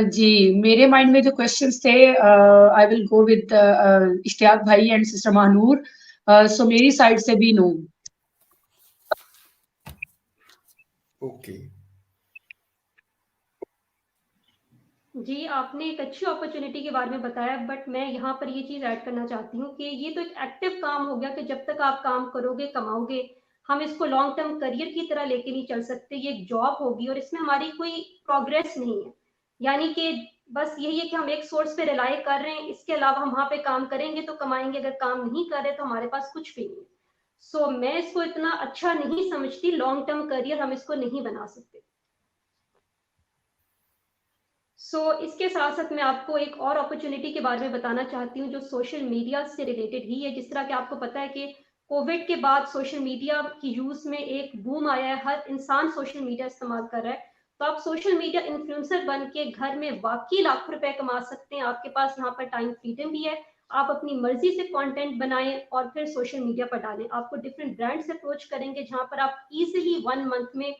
जी, मेरे माइंड में जो क्वेश्चंस थे, I will go with Ishtiaq भाई एंड सिस्टर महानूर। सो मेरी साइड से भी नो। ओके। जी, आपने एक अच्छी अपॉर्चुनिटी के बारे में बताया, बट मैं यहाँ पर ये चीज़ ऐड करना चाहती हूँ कि ये तो एक एक्टिव काम हो गया कि जब तक आप काम करोगे, कमाओगे, हम इसको लॉन्ग टर्म करियर की तरह लेके नहीं चल सकते। ये एक जॉब होगी और इसमें हमारी कोई प्रोग्रेस नहीं है। यानी कि बस यही है कि हम एक सोर्स पे रिलाई कर रहे हैं, इसके अलावा हम वहाँ पे काम करेंगे तो कमाएँगे, अगर काम नहीं कर रहे तो हमारे पास कुछ भी नहीं है। सो मैं इसको इतना अच्छा नहीं समझती, लॉन्ग टर्म करियर हम इसको नहीं बना सकते। इसके साथ साथ मैं आपको एक और अपॉर्चुनिटी के बारे में बताना चाहती हूँ जो सोशल मीडिया से रिलेटेड ही है। जिस तरह कि आपको पता है कि कोविड के बाद सोशल मीडिया की यूज़ में एक बूम आया है, हर इंसान सोशल मीडिया इस्तेमाल कर रहा है। तो आप सोशल मीडिया इन्फ्लुएंसर बन के घर में वाक़ई लाखों रुपए कमा सकते हैं। आपके पास यहाँ पर टाइम फ्रीडम भी है। आप अपनी मर्ज़ी से कंटेंट बनाएँ और फिर सोशल मीडिया पर डालें। आपको डिफरेंट ब्रांड्स अप्रोच करेंगे जहाँ पर आप ईज़िली 1 मंथ में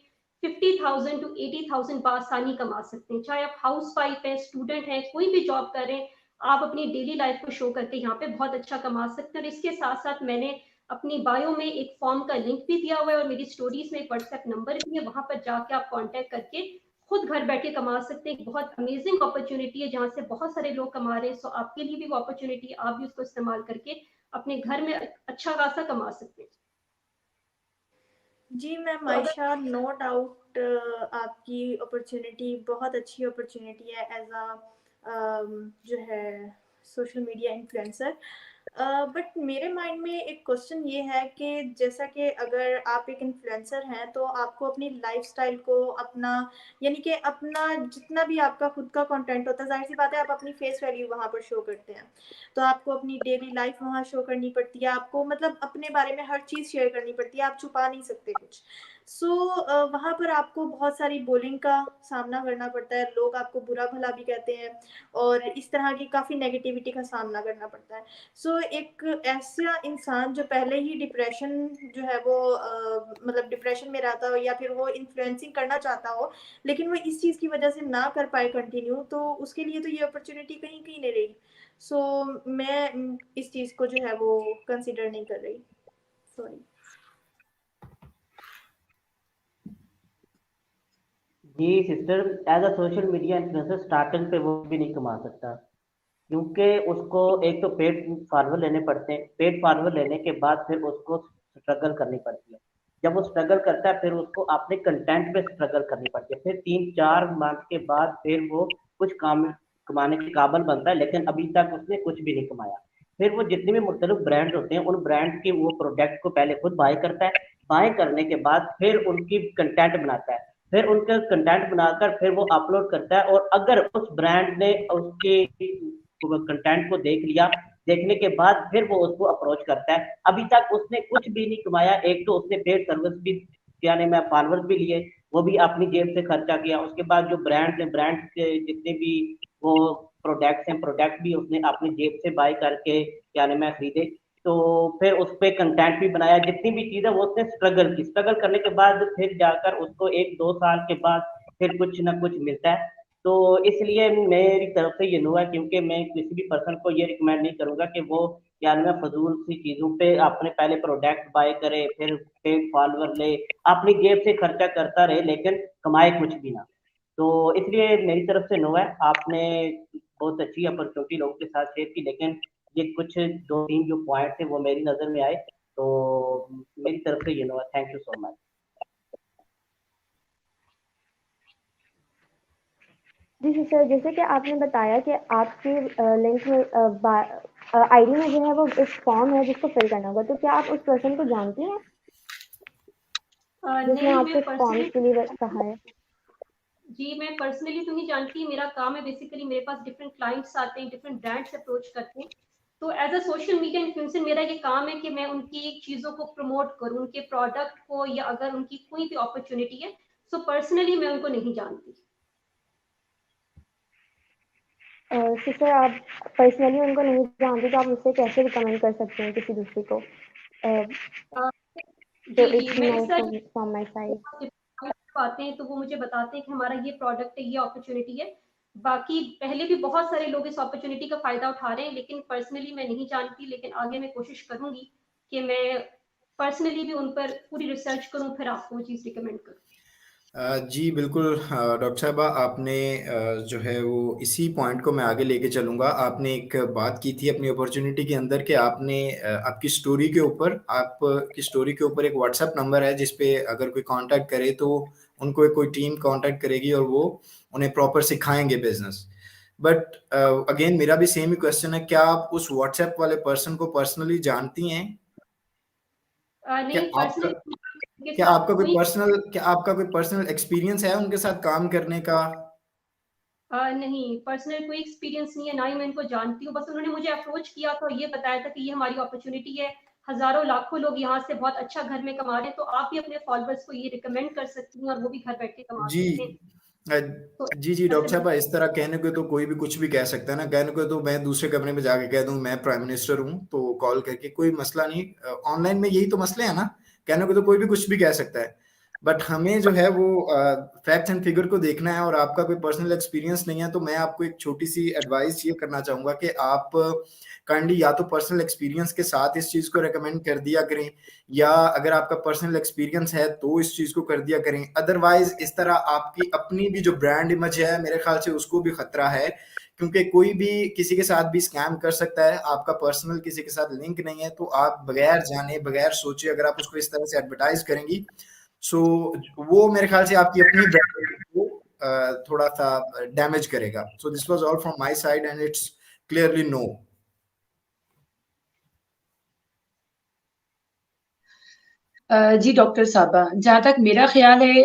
50,000 टू 80,000 बआसानी कमा सकते हैं। चाहे आप हाउसवाइफ हैं, स्टूडेंट हैं, कोई भी जॉब कर रहे हैं, आप अपनी डेली लाइफ को शो करके यहाँ पे बहुत अच्छा कमा सकते हैं। और इसके साथ-साथ मैंने अपनी बायो में एक फॉर्म का लिंक भी दिया हुआ है और मेरी स्टोरीज में एक व्हाट्सएप नंबर भी है, वहां पर जाके आप कांटेक्ट करके खुद घर बैठे कमा सकते हैं। एक बहुत अमेजिंग अपॉर्चुनिटी है जहां से बहुत सारे लोग कमा रहे हैं। सो आपके लिए भी वो अपॉर्चुनिटी, आप भी उसको इस्तेमाल करके अपने घर में अच्छा खासा कमा सकते हैं। जी मैम आयशा, नो डाउट आपकी अपॉर्चुनिटी बहुत अच्छी अपॉर्चुनिटी है एज अ जो है सोशल मीडिया इन्फ्लुएंसर। बट मेरे माइंड में एक क्वेश्चन ये है कि जैसा कि अगर आप एक इन्फ्लुएंसर हैं तो आपको अपनी लाइफस्टाइल को अपना यानी कि अपना जितना भी आपका खुद का कंटेंट होता है, जाहिर सी बात है आप अपनी फेस वैल्यू वहाँ पर शो करते हैं, तो आपको अपनी डेली लाइफ वहाँ शो करनी पड़ती है, आपको मतलब अपने बारे में हर चीज़ शेयर करनी पड़ती है, आप छुपा नहीं सकते कुछ। सो वहाँ पर आपको बहुत सारी बुलिंग का सामना करना पड़ता है, लोग आपको बुरा भला भी कहते हैं और इस तरह की काफ़ी नेगेटिविटी का सामना करना पड़ता है। सो एक ऐसा इंसान जो पहले ही डिप्रेशन जो है वो मतलब डिप्रेशन में रहता हो या फिर वो इन्फ्लुएंसिंग करना चाहता हो, लेकिन वो इस चीज़ की वजह से ना कर पाए कंटिन्यू, तो उसके लिए तो ये अपॉर्चुनिटी कहीं कहीं नहीं रही। सो मैं इस चीज़ को जो है वो कंसिडर नहीं कर रही। सॉरी। जी sister, as a social media influencer starting पे वो भी नहीं कमा सकता, क्योंकि उसको एक तो पेड फॉलोअर लेने पड़ते हैं, पेड फॉलोअर लेने के बाद फिर उसको स्ट्रगल करनी पड़ती है। जब वो स्ट्रगल करता है फिर उसको अपने कंटेंट पे स्ट्रगल करनी पड़ती है, फिर 3-4 मंथ के बाद फिर वो कुछ काम कमाने के काबिल बनता है, लेकिन अभी तक उसने कुछ भी नहीं कमाया। फिर वो जितने भी मुख्तलिफ ब्रांड होते हैं उन ब्रांड के वो प्रोडक्ट को पहले खुद बाय करता है, बाय करने के बाद फिर उनकी कंटेंट बनाता है, फिर उनका कंटेंट बनाकर फिर वो अपलोड करता है, और अगर उस ब्रांड ने उसके कंटेंट को देख लिया, देखने के बाद फिर वो उसको अप्रोच करता है। अभी तक उसने कुछ भी नहीं कमाया, एक तो उसने पेड सर्विस भी यानी मैं फॉलोअर्स भी लिए, वो भी अपनी जेब से खर्चा किया, उसके बाद जो ब्रांड ने ब्रांड के जितने भी वो प्रोडक्ट्स हैं प्रोडक्ट भी उसने अपनी जेब से बाय करके यानी मैं खरीदे, तो फिर उस पर कंटेंट भी बनाया, जितनी भी चीज़ें वो उसने स्ट्रगल की, स्ट्रगल करने के बाद फिर जाकर उसको 1-2 साल के बाद फिर कुछ ना कुछ मिलता है। तो इसलिए मेरी तरफ से ये नो है, क्योंकि मैं किसी भी पर्सन को ये रिकमेंड नहीं करूंगा कि वो यानी मैं फजूल सी चीज़ों पे अपने पहले प्रोडक्ट बाय करे, फिर पेड फॉलोअर ले, अपनी जेब से खर्चा करता रहे लेकिन कमाए कुछ भी ना। तो इसलिए मेरी तरफ से नो है। आपने बहुत अच्छी अपॉर्चुनिटी लोगों के साथ शेयर की, लेकिन ये कुछ 2-3 जो पॉइंट थे वो मेरी नज़र में आए, तो मेरी तरफ से ये नो है। Thank you so much. जी सिस्टर, जैसे कि आपने बताया कि आपकी लिंक में आईडी में जो है वो एक फॉर्म है जिसको फिल करना होगा, तो क्या आप उस पर्सन को जानती हैं जिसने नहीं, आपसे मैं फॉर्म के लिए कहा है? जी, मैं पर्सनली तो नहीं जानती। मेरा काम है बेसिकली, मेरे पास डिफरेंट क्लाइंट्स आते हैं, डिफरेंट ब्रांड्स अप्रोच करते हैं। तो as a social media influencer मेरा ये काम है कि मैं उनकी चीज़ों को प्रमोट करूँ, उनके प्रोडक्ट को, या अगर उनकी कोई भी अपॉर्चुनिटी है। सो पर्सनली मैं उनको नहीं जानती। सिस्टर, आप पर्सनली उनको नहीं जानते तो आप उससे कैसे रिकमेंड कर सकते हैं किसी दूसरे को? तो जी, इट्स मैं नो अक्सर फ्रॉम माय साइड। आते हैं तो वो मुझे बताते हैं कि हमारा ये प्रोडक्ट है, ये अपॉर्चुनिटी है। बाकी पहले भी बहुत सारे लोग इस अपॉर्चुनिटी का फ़ायदा उठा रहे हैं, लेकिन पर्सनली मैं नहीं जानती। लेकिन आगे मैं कोशिश करूँगी कि मैं पर्सनली भी उन पर पूरी रिसर्च करूँ, फिर आपको वो चीज़ रिकमेंड करूँ। जी बिल्कुल डॉक्टर साहबा, आपने जो है वो इसी पॉइंट को मैं आगे लेके चलूँगा। आपने एक बात की थी अपनी अपॉर्चुनिटी के अंदर कि आपने आपकी स्टोरी के ऊपर, आपकी स्टोरी के ऊपर एक व्हाट्सएप नंबर है जिस पे अगर कोई कांटेक्ट करे तो उनको कोई टीम कांटेक्ट करेगी और वो उन्हें प्रॉपर सिखाएंगे बिजनेस। बट अगेन मेरा भी सेम ही क्वेश्चन है, क्या आप उस व्हाट्सएप वाले पर्सन को पर्सनली जानती हैं? क्या नहीं, आपका पर्सनली उनके साथ कोई क्या आपका कोई पर्सनल एक्सपीरियंस है उनके साथ काम करने का? नहीं, पर्सनल कोई एक्सपीरियंस नहीं है, ना ही मैं इनको जानती हूँ। बस उन्होंने मुझे अप्रोच किया था, ये बताया था कि ये हमारी अपॉर्चुनिटी है, हजारों लाखों लोग यहाँ से बहुत अच्छा घर में कमा रहे हैं, तो आप भी अपने फॉलोअर्स को ये रिकमेंड कर सकती हैं और वो भी घर बैठ के कमा जी सकते हैं। तो जी डॉक्टर साहब, इस तरह कहने को तो कोई भी कुछ भी कह सकता है ना। कहने को तो मैं दूसरे कमरे में जाके कह दूं मैं प्राइम मिनिस्टर हूं, तो कॉल करके कोई मसला नहीं। ऑनलाइन में यही तो मसले हैं ना, कहने को तो कोई भी कुछ भी कह सकता है, बट हमें जो है वो फैक्ट्स एंड फिगर को देखना है। और आपका कोई पर्सनल एक्सपीरियंस नहीं है, तो मैं आपको एक छोटी सी एडवाइस ये करना चाहूंगा कि आप काइंडली या तो पर्सनल एक्सपीरियंस के साथ इस चीज को रेकमेंड कर दिया करें, या अगर आपका पर्सनल एक्सपीरियंस है तो इस चीज को कर दिया करें। अदरवाइज इस तरह आपकी अपनी भी जो ब्रांड इमेज है मेरे ख्याल से उसको भी खतरा है, क्योंकि कोई भी किसी के साथ भी स्कैम कर सकता है। आपका पर्सनल किसी के साथ लिंक नहीं है, तो आप बगैर जाने बगैर सोचे अगर आप उसको इस तरह से एडवर्टाइज करेंगी, सो वो मेरे ख्याल से आपकी अपनी ब्रांड को थोड़ा सा डैमेज करेगा। So this was all from my side and it's clearly no. जी डॉक्टर साहबा, जहाँ तक मेरा ख्याल है,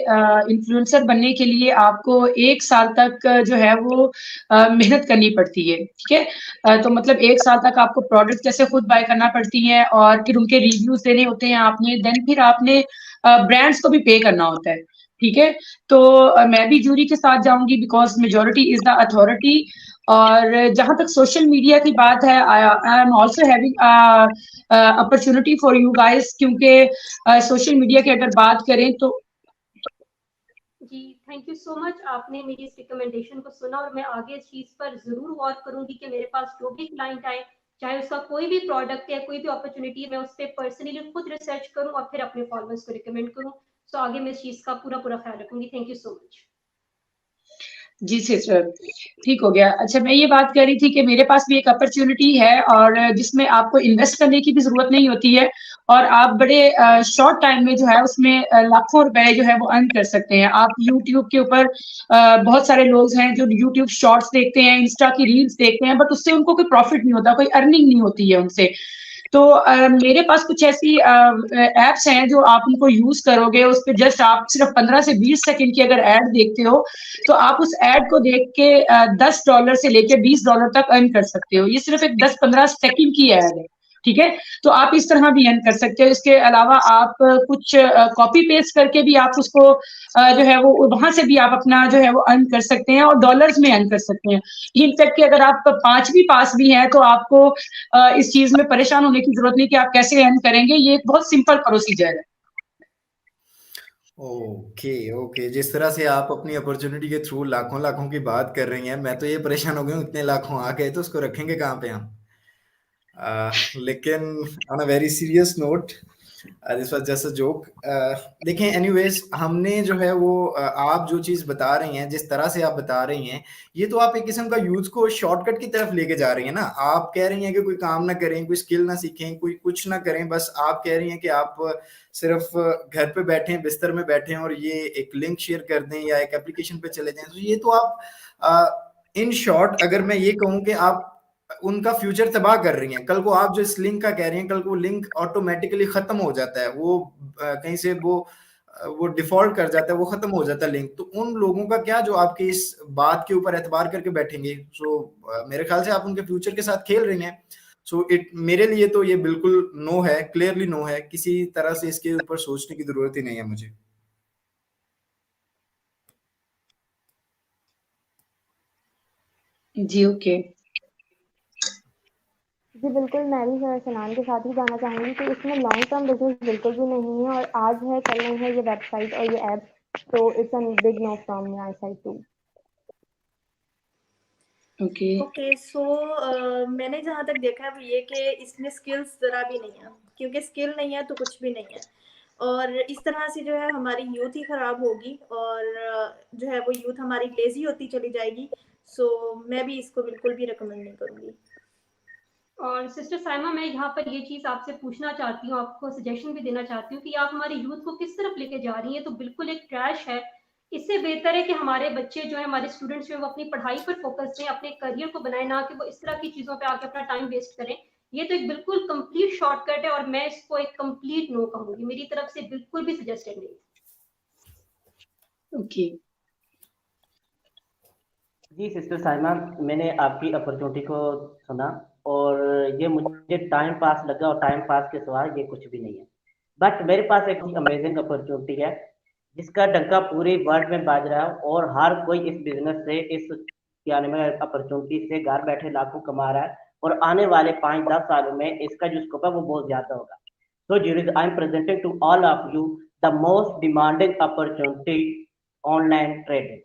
इन्फ्लुएंसर बनने के लिए आपको 1 साल तक जो है वो मेहनत करनी पड़ती है, ठीक है। तो मतलब 1 साल तक आपको प्रोडक्ट जैसे खुद बाय करना पड़ती हैं और फिर उनके रिव्यूज देने होते हैं आपने, देन फिर आपने ब्रांड्स को भी पे करना होता है, ठीक है। तो मैं भी जूरी के साथ जाऊंगी because majority is the authority. और जहां तक सोशल मीडिया की बात है, I am also having opportunity for you guys, क्योंकि सोशल मीडिया की अगर बात करें तो जी थैंक यू सो मच, आपने मेरी इस रिकमेंडेशन को सुना और मैं आगे इस चीज पर जरूर गौर करूंगी कि मेरे पास जो भी क्लाइंट आए, चाहे उसका कोई भी प्रोडक्ट है, कोई भी अपॉर्चुनिटी है, मैं उस पर पर्सनली खुद रिसर्च करूं और फिर अपने फॉलोअर्स को रिकमेंड करूं। सो आगे मैं इस चीज का पूरा ख्याल रखूंगी। Thank you so much. जी सिस्टर, ठीक हो गया। अच्छा, मैं ये बात कर रही थी कि मेरे पास भी एक अपॉर्चुनिटी है और जिसमें आपको इन्वेस्ट करने की भी जरूरत नहीं होती है और आप बड़े शॉर्ट टाइम में जो है उसमें लाखों रुपए जो है वो अर्न कर सकते हैं। आप यूट्यूब के ऊपर बहुत सारे लोग हैं जो यूट्यूब शॉर्ट्स देखते हैं, इंस्टा की रील्स देखते हैं, बट उससे उनको कोई प्रॉफिट नहीं होता, कोई अर्निंग नहीं होती है उनसे। तो मेरे पास कुछ ऐसी एप्स हैं जो आप उनको यूज करोगे, उस पर जस्ट आप सिर्फ 15 से 20 सेकंड की अगर एड देखते हो तो आप उस एड को देख के $10 से लेके $20 तक अर्न कर सकते हो। ये सिर्फ एक 10-15 सेकंड की एड है, ठीक है। तो आप इस तरह भी अर्न कर सकते हो। इसके अलावा आप कुछ कॉपी पेस्ट करके भी आप उसको जो है वो वहां से भी आप अपना जो है वो अर्न कर सकते हैं और डॉलर्स में अर्न कर सकते हैं। इनफैक्ट कि अगर आप 5वीं पास भी हैं तो आपको इस चीज में परेशान होने की जरूरत नहीं कि आप कैसे अर्न करेंगे। ये एक बहुत सिंपल प्रोसीजर है। ओके ओके, जिस तरह से आप अपनी अपॉर्चुनिटी के थ्रू लाखों लाखों की बात कर रही हैं, मैं तो ये परेशान हो गया हूँ, इतने लाखों आ गए तो उसको रखेंगे कहाँ पे हम। लेकिन on a very serious note, this was just a joke. देखें, एनीवेज, हमने जो है वो आप जो चीज बता रही हैं, जिस तरह से आप बता रही हैं, ये तो आप एक किस्म का यूथ को शॉर्टकट की तरफ लेके जा रही हैं ना। आप कह रही हैं कि कोई काम ना करें, कोई स्किल ना सीखें, कोई कुछ ना करें, बस आप कह रही हैं कि आप सिर्फ घर पे बैठें, बिस्तर में बैठें और ये एक लिंक शेयर कर दें या एक एप्लीकेशन पे चले जाएं। तो ये तो आप इन शॉर्ट अगर मैं ये कहूँ कि आप उनका फ्यूचर तबाह कर रही हैं। कल को आप जो इस लिंक का कह रही हैं, कल को लिंक ऑटोमेटिकली खत्म हो जाता है, वो कहीं से वो डिफॉल्ट कर जाता है, वो खत्म हो जाता है लिंक। तो उन लोगों का क्या जो आपकी इस बात के ऊपर एतबार करके बैठेंगे। सो मेरे ख्याल से आप उनके फ्यूचर के साथ खेल रही हैं। सो मेरे लिए तो ये बिल्कुल नो है, क्लियरली नो है। किसी तरह से इसके ऊपर सोचने की जरूरत ही नहीं है मुझे। जी ओके। जी बिल्कुल, मैं भी सनान के साथ ही जाना चाहूँगी कि इसमें लॉन्ग टर्म बिजनेस बिल्कुल भी नहीं है, और आज है कल नहीं है ये वेबसाइट और ये ऐप, तो it's a big no from my side too. Okay so मैंने जहाँ तक देखा है वो ये कि इसमें स्किल्स ज़रा भी नहीं है, क्योंकि स्किल नहीं है तो कुछ भी नहीं है, और इस तरह से जो है हमारी यूथ ही ख़राब होगी और जो है वो यूथ हमारी लेज़ी होती चली जाएगी। सो मैं भी इसको बिल्कुल भी रिकमेंड नहीं करूँगी। और सिस्टर साइमा, मैं यहाँ पर ये चीज आपसे पूछना चाहती हूँ, आपको सजेशन भी देना चाहती हूँ कि आप हमारी यूथ को किस तरफ लेके जा रही हैं। तो बिल्कुल एक ट्रैश है। इससे बेहतर है कि हमारे बच्चे जो है, हमारे स्टूडेंट्स जो है, वो अपनी पढ़ाई पर फोकस दें, अपने करियर को बनाए, ना कि वो इस तरह की चीजों पे आके अपना टाइम वेस्ट करें। ये तो एक बिल्कुल कंप्लीट शॉर्टकट है और मैं इसको एक कंप्लीट नो कहूंगी, मेरी तरफ से बिल्कुल भी सजेस्टेड नहीं। ओके। जी सिस्टर साइमा, मैंने आपकी अपॉर्चुनिटी को सुना और ये मुझे टाइम पास लगा और टाइम पास के सिवा ये कुछ भी नहीं है। बट मेरे पास एक अमेजिंग अपॉर्चुनिटी है जिसका डंका पूरे वर्ल्ड में बाज रहा है और हर कोई इस बिजनेस से, इस क्या नाम है अपॉर्चुनिटी से घर बैठे लाखों कमा रहा है और आने वाले 5-10 सालों में इसका जो स्कोप है वो बहुत ज्यादा होगा। So Juris, I am presenting to all of you the most demanding opportunity online trading.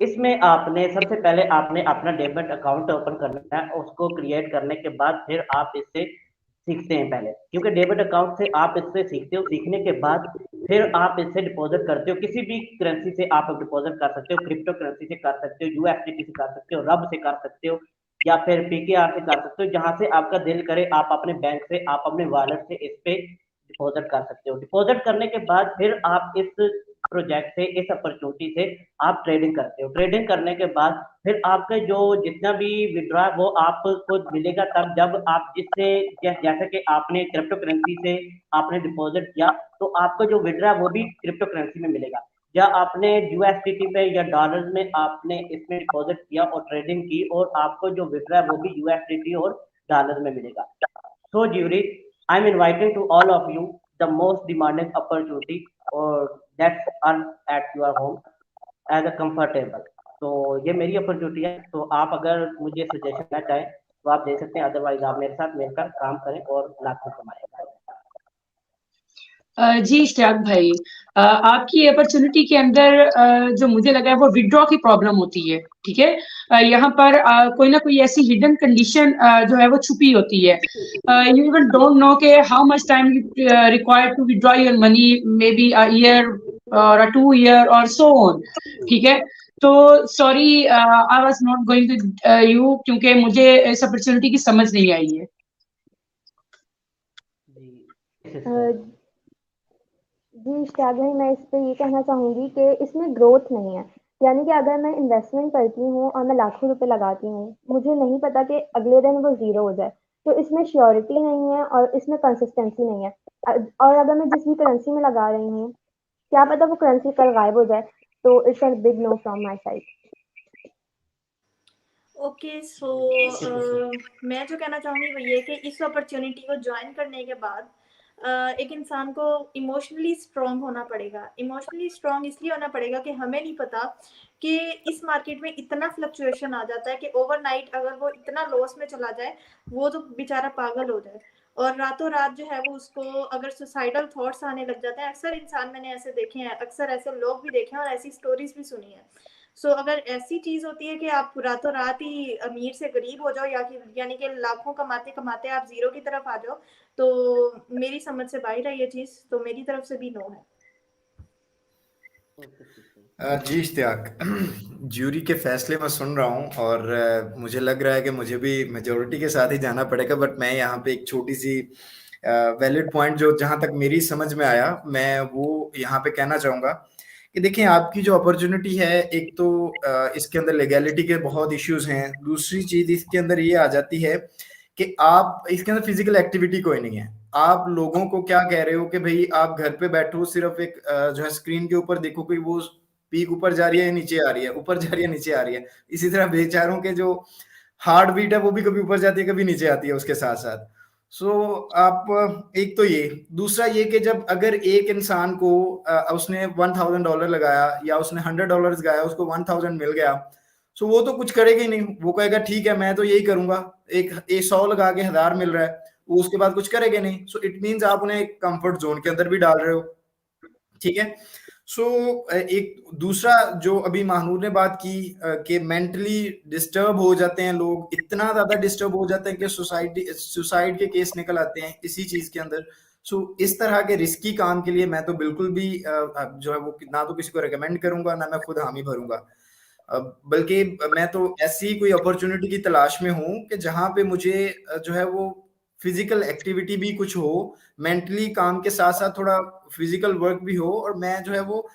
इसमें आपने सबसे पहले आपने अपना डेबिट अकाउंट ओपन करना है, उसको क्रिएट करने के बाद फिर आप इससे सीखते हैं पहले, क्योंकि डेबिट अकाउंट से आप इससे सीखते हो, सीखने के बाद फिर आप इससे डिपॉजिट करते हो, किसी भी करेंसी से आप डिपॉजिट कर सकते हो, क्रिप्टो करेंसी से कर सकते हो, यूएसडीटी से कर सकते हो, रब से कर सकते हो या फिर पीकेआर से कर सकते हो, जहां से आपका दिल करे आप अपने बैंक से, आप अपने वॉलेट से इस पे डिपॉजिट कर सकते हो। डिपॉजिट करने के बाद फिर आप इस प्रोजेक्ट से, इस अपॉर्चुनिटी से आप ट्रेडिंग करते हो। ट्रेडिंग करने के बाद फिर आपका जो जितना भी विड्रॉ वो आपको मिलेगा तब जब आप जिससे जैसे कि आपने क्रिप्टो करेंसी से आपने डिपॉजिट किया तो आपको जो विड्रॉ वो भी क्रिप्टो करेंसी में मिलेगा, या आपने यूएसडीटी पे या डॉलर में आपने इसमें डिपॉजिट किया और ट्रेडिंग की और आपको जो विड्रॉ वो भी यूएसडीटी और डॉलर में मिलेगा। So jury, I am inviting to all of you the most demanding opportunity और that's earn at your home as a comfortable. तो ये मेरी अपॉर्चुनिटी है, तो आप अगर मुझे सजेशन देना चाहें तो आप दे सकते हैं, अदरवाइज आप मेरे साथ मिलकर काम करें और लाखों कमाएं। जी इश्तियाक भाई, आपकी अपॉर्चुनिटी के अंदर जो मुझे लगा है वो विड्रॉ की प्रॉब्लम होती है, ठीक है। यहाँ पर कोई ना कोई ऐसी हिडन कंडीशन जो है वो छुपी होती है। यू इवन डोंट नो के how much time you required to withdraw your money, maybe a year or a 2 year और सो ऑन, ठीक है। तो sorry, I was not going with you क्योंकि मुझे इस अपॉर्चुनिटी की समझ नहीं आई है। जी इश्तियाक भाई, मैं इस पे ये कहना चाहूँगी कि इसमें ग्रोथ नहीं है। यानी कि अगर मैं इन्वेस्टमेंट करती हूँ और मैं लाखों रुपए लगाती हूँ, मुझे नहीं पता कि अगले दिन वो ज़ीरो हो जाए, तो इसमें श्योरिटी नहीं है और इसमें कंसिस्टेंसी नहीं है। और अगर मैं जिस भी करेंसी में लगा रही हूँ, क्या पता वो करेंसी कल गायब हो जाए, तो it's a big no from my side. Okay, so मैं जो कहना चाहूँगी वो ये कि इस अपॉर्चुनिटी को ज्वाइन करने के बाद एक इंसान को इमोशनली स्ट्रॉन्ग होना पड़ेगा। इमोशनली स्ट्रॉन्ग इसलिए होना पड़ेगा कि हमें नहीं पता कि इस मार्केट में इतना फ्लक्चुएशन आ जाता है कि ओवरनाइट अगर वो इतना लॉस में चला जाए, वो तो बेचारा पागल हो जाए और रातों रात जो है वो उसको अगर सुसाइडल थॉट्स आने लग जाते हैं। अक्सर इंसान मैंने ऐसे देखे हैं, अक्सर ऐसे लोग भी देखे हैं और ऐसी स्टोरीज भी सुनी है। सो अगर ऐसी चीज होती है कि आप रातों रात ही अमीर से गरीब हो जाओ यानी कि लाखों कमाते कमाते आप जीरो की तरफ आ जाओ, तो मेरी समझ से बाहर है ये चीज, तो मेरी तरफ से भी नो है। जी इश्तियाक, ज्यूरी के फैसले मैं सुन रहा हूँ और मुझे लग रहा है कि मुझे भी मेजोरिटी के साथ ही जाना पड़ेगा, बट मैं यहाँ पे एक छोटी सी वैलिड पॉइंट जो जहाँ तक मेरी समझ में आया मैं वो यहाँ पे कहना चाहूँगा कि देखिए, आपकी जो अपॉर्चुनिटी है, एक तो इसके अंदर लीगैलिटी के बहुत इश्यूज हैं। दूसरी चीज इसके अंदर ये आ जाती है कि आप इसके अंदर फिजिकल एक्टिविटी कोई नहीं है। आप लोगों को क्या कह रहे हो कि भाई आप घर पे बैठो, सिर्फ एक जो है स्क्रीन के ऊपर देखो कि वो पीक ऊपर जा रही है नीचे आ रही है, ऊपर जा रही है नीचे आ रही है। इसी तरह बेचारों के जो हार्ट बीट है वो भी कभी ऊपर जाती है कभी नीचे आती है उसके साथ साथ। सो आप एक तो ये, दूसरा ये कि जब अगर एक इंसान को उसने $1000 लगाया या उसने $100 लगाया, उसको 1000 मिल गया, सो वो तो कुछ करेगा ही नहीं। वो कहेगा ठीक है मैं तो यही करूंगा, एक 100 लगा के 1000 मिल रहा है, वो उसके बाद कुछ करेगा नहीं। सो इट मीन्स आप उन्हें एक कंफर्ट जोन के अंदर भी डाल रहे हो, ठीक है। सो एक दूसरा जो अभी महानूर ने बात की कि मेंटली डिस्टर्ब हो जाते हैं लोग, इतना ज्यादा डिस्टर्ब हो जाते हैं कि सुसाइड के केस निकल आते हैं इसी चीज के अंदर। सो इस तरह के रिस्की काम के लिए मैं तो बिल्कुल भी जो है वो ना तो किसी को रेकमेंड करूंगा, ना मैं खुद हामी भरूंगा। बल्कि मैं तो ऐसी कोई अपॉर्चुनिटी की तलाश में हूँ कि जहां पे मुझे जो है वो फिजिकल एक्टिविटी भी कुछ हो, मेंटली काम के साथ साथ थोड़ा फिजिकल वर्क भी हो, और मैं जो है वो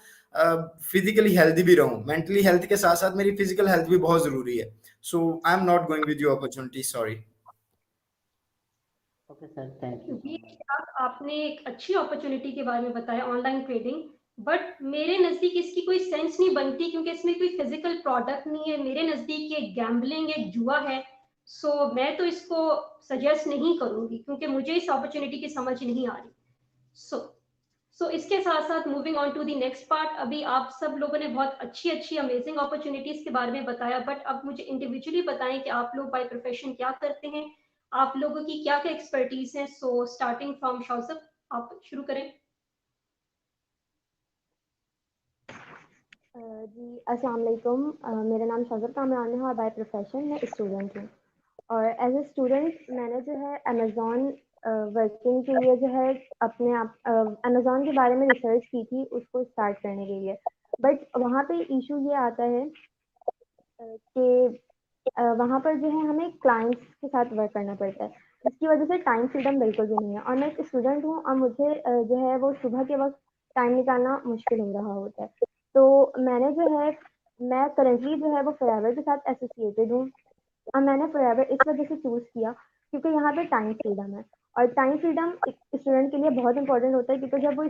फिजिकली हेल्दी भी रहूं। मेंटली हेल्थ के साथ साथ मेरी फिजिकल हेल्थ भी बहुत जरूरी है। So I am not going with your opportunity, sorry. Okay sir, thank you. जी, आपने एक अच्छी अपॉर्चुनिटी के बारे में बताया ऑनलाइन ट्रेडिंग, बट मेरे नज़दीक इसकी कोई सेंस नहीं बनती क्योंकि इसमें कोई फिजिकल प्रोडक्ट नहीं है। मेरे नज़दीक ये गैम्बलिंग, एक जुआ है सो मैं तो इसको सजेस्ट नहीं करूंगी क्योंकि मुझे इस अपॉर्चुनिटी की समझ नहीं आ रही। सो इसके साथ साथ moving on to the next part, अभी आप सब लोगों ने बहुत अच्छी अच्छी अमेजिंग अपॉर्चुनिटीज के बारे में बताया, बट अब मुझे इंडिविजुअली बताएं कि आप लोग बाय प्रोफेशन क्या करते हैं, आप लोगों की क्या क्या एक्सपर्टीज है। सो स्टार्टिंग फ्रॉम शौसफ, आप शुरू करें। जी अस्सलाम वालेकुम। मेरा नाम शौज़ब कामरान है और बाय प्रोफेशन मैं स्टूडेंट हूँ। और एज ए स्टूडेंट मैंने जो है अमेज़ॉन वर्किंग के लिए जो है अपने आप अमेज़ॉन के बारे में रिसर्च की थी उसको स्टार्ट करने के लिए। बट वहाँ पे इशू ये आता है कि वहाँ पर जो है हमें क्लाइंट्स के साथ वर्क करना पड़ता है, जिसकी वजह से टाइम फ्रीडम बिल्कुल भी नहीं है। और मैं एक स्टूडेंट हूँ और मुझे जो है वो सुबह के वक्त टाइम निकालना मुश्किल हो रहा होता है। तो मैंने जो है मैं करंटली जो है वो फॉरएवर के साथ एसोसिएटेड हूँ और मैंने फॉरएवर इस वजह से चूज़ किया क्योंकि यहाँ पे टाइम फ्रीडम है। और टाइम फ्रीडम एक स्टूडेंट के लिए बहुत इंपॉर्टेंट होता है क्योंकि जब वो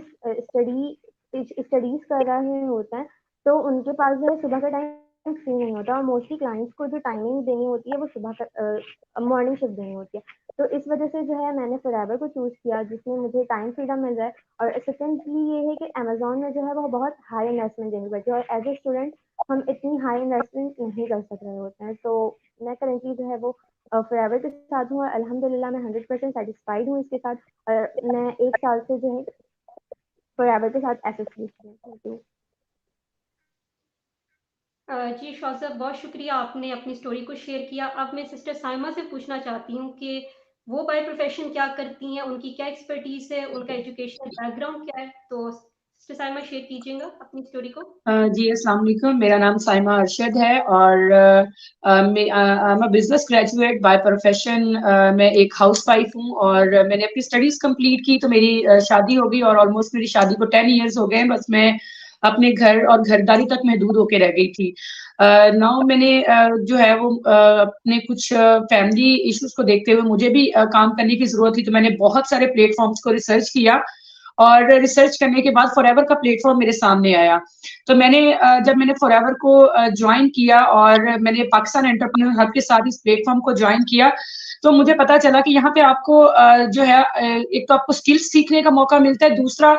स्टडीज़ कर रहे होते हैं तो उनके पास जो है सुबह का टाइम फ्री नहीं होता और मोस्टली क्लाइंट्स को जो टाइमिंग देनी होती है वो सुबह का मॉर्निंग शिफ्ट देनी होती है। तो इस वजह से जो है मैंने फॉरएवर को चूज़ किया जिसमें मुझे टाइम फ्रीडम मिल जाए। और सेकेंडली ये है कि अमेज़ॉन में जो है वो बहुत हाई इन्वेस्टमेंट देनी पड़ती है और एज ए स्टूडेंट हम इतनी हाई इन्वेस्टमेंट नहीं कर सक रहे होते हैं। तो मैं करेंटली जो है वो फॉरएवर के साथ हूँ और अल्हम्दुलिल्लाह मैं 100% सेटिस्फाइड हूँ इसके साथ। और मैं 1 साल से जो है फॉरएवर के साथ एसोसिएट हूँ। Thank you. जी शौसफ, बहुत शुक्रिया, आपने अपनी स्टोरी को शेयर किया। अब मैं सिस्टर साइमा से पूछना चाहती हूँ कि वो बाय प्रोफेशन क्या करती हैं, उनकी क्या एक्सपर्टीज है, उनका एजुकेशनल बैकग्राउंड क्या है। तो सिस्टर साइमा शेयर कीजिएगा अपनी स्टोरी को। जी अस्सलाम वालेकुम, मेरा नाम साइमा अरशद है और मैं बिजनेस ग्रेजुएट बाय प्रोफेशन। मैं एक हाउसवाइफ हूँ और मैंने अपनी स्टडीज कंप्लीट की तो मेरी शादी हो गई और ऑलमोस्ट मेरी शादी को 10 इयर्स हो गए हैं। बस मैं अपने घर और घरदारी तक महदूद होके रह गई थी। नाउ मैंने जो है वो अपने कुछ फैमिली इश्यूज को देखते हुए मुझे भी काम करने की जरूरत थी, तो मैंने बहुत सारे प्लेटफॉर्म्स को रिसर्च किया और रिसर्च करने के बाद फॉरएवर का प्लेटफॉर्म मेरे सामने आया। तो मैंने जब मैंने फॉरएवर को ज्वाइन किया और मैंने पाकिस्तान एंटरप्रेन्योर हब के साथ इस प्लेटफॉर्म को ज्वाइन किया, तो मुझे पता चला कि यहाँ पे आपको जो है एक तो आपको स्किल्स सीखने का मौका मिलता है, दूसरा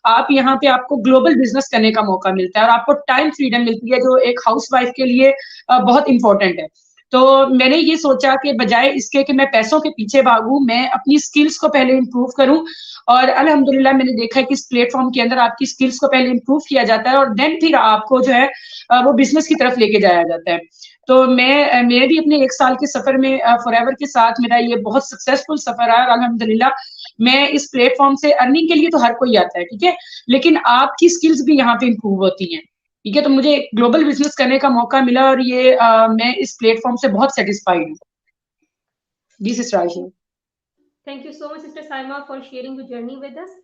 आप यहाँ पे आपको ग्लोबल बिजनेस करने का मौका मिलता है और आपको टाइम फ्रीडम मिलती है जो एक हाउसवाइफ के लिए बहुत इंपॉर्टेंट है। तो मैंने ये सोचा कि बजाय इसके कि मैं पैसों के पीछे भागूं, मैं अपनी स्किल्स को पहले इंप्रूव करूं। और अल्हम्दुलिल्लाह मैंने देखा है कि इस प्लेटफॉर्म के अंदर आपकी स्किल्स को पहले इंप्रूव किया जाता है और देन फिर आपको जो है वो बिजनेस की तरफ लेके जाया जाता है। तो मेरे भी अपने 1 साल के सफर में फॉरएवर के साथ मेरा ये बहुत सक्सेसफुल सफर रहा और अल्हम्दुलिल्लाह मैं इस प्लेटफॉर्म से अर्निंग के लिए तो हर कोई आता है, ठीक है, लेकिन आपकी स्किल्स भी यहाँ पे इंप्रूव होती हैं, ठीक है। तो मुझे ग्लोबल बिजनेस करने का मौका मिला और ये मैं इस प्लेटफॉर्म से बहुत सेटिस्फाइड हूँ। This is right. Thank you so much sister Saima for sharing your journey with us.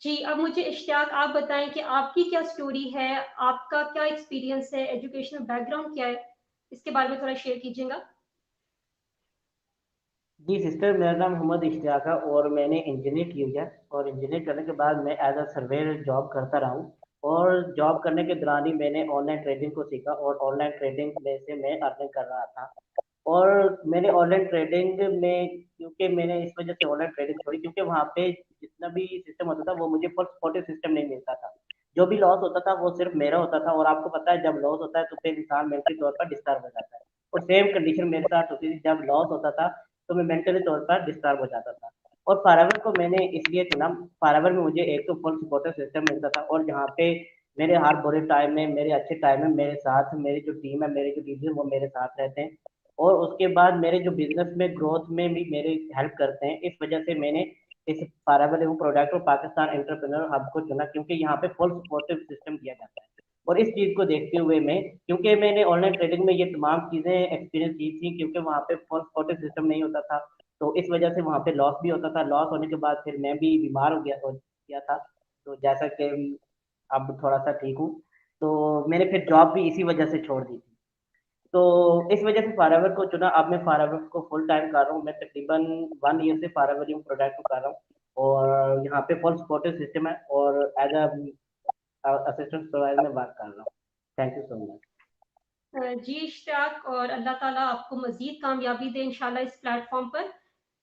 जी अब मुझे इश्तियाक आप बताएं कि आपकी क्या स्टोरी है, आपका क्या एक्सपीरियंस है, एजुकेशनल बैकग्राउंड क्या है, इसके बारे में थोड़ा शेयर कीजिएगा। जी सिस्टर, मेरा नाम मोहम्मद इश्तियाक है और मैंने इंजीनियर की हुई है और इंजीनियर करने के बाद मैं एज अ सर्वेयर जॉब करता रहा हूँ। और जॉब करने के दौरान ही मैंने ऑनलाइन ट्रेडिंग को सीखा और ऑनलाइन ट्रेडिंग में से मैं अर्निंग कर रहा था। और मैंने ऑनलाइन ट्रेडिंग में, क्योंकि मैंने इस वजह से ऑनलाइन ट्रेडिंग छोड़ी क्योंकि वहाँ पे जितना भी सिस्टम होता था वो मुझे फुल सपोर्टिव सिस्टम नहीं मिलता था। जो भी लॉस होता था वो सिर्फ मेरा होता था और आपको पता है जब लॉस होता है तो फिर इंसान मेंटली तौर पर डिस्टर्ब हो जाता है। और सेम कंडीशन मेरे साथ होती थी, जब लॉस होता था तो मैं मेंटली तौर पर डिस्टर्ब हो जाता था। और फारावर को मैंने इसलिए चुना, फारावर में मुझे एक तो फुल सपोर्टिव सिस्टम मिलता था और जहाँ पे मेरे हर बुरे टाइम में, मेरे अच्छे टाइम में मेरे साथ मेरी जो टीम है, मेरे जो लीडर वो मेरे साथ रहते हैं। और उसके बाद मेरे जो बिजनेस में ग्रोथ में भी मेरे हेल्प करते हैं। इस वजह से मैंने इस फारावर एवं प्रोडक्ट और पाकिस्तान एंटरप्रेन्योर हब को चुना क्योंकि यहाँ पे फुल सपोर्टिव सिस्टम दिया जाता है। और इस चीज़ को देखते हुए मैं, क्योंकि मैंने ऑनलाइन ट्रेडिंग में ये तमाम चीज़ें एक्सपीरियंस की थी क्योंकि वहाँ पे फुल सपोर्टिव सिस्टम नहीं होता था, तो इस वजह से वहाँ पे लॉस भी होता था। लॉस होने के बाद फिर मैं भी बीमार हो गया था, तो जैसा कि अब थोड़ा सा ठीक हूँ, तो मैंने फिर जॉब भी इसी वजह से छोड़ दी थी। तो इस वजह से फारावर को चुना। अब मैं फारावर को फुल टाइम कर रहा हूँ, मैं तकरीबन 1 ईयर से फारावर यूँ प्रोडक्ट को कर रहा हूँ और यहाँ पे फुल सपोर्टिव सिस्टम है और एज अ असिस्टेंट प्रोवाइडर में वर्क कर रहा हूँ। Thank you so much. जी इश्तियाक, और अल्लाह ताला आपको मज़ीद कामयाबी दे इंशाल्लाह इस प्लेटफ़ॉर्म पर।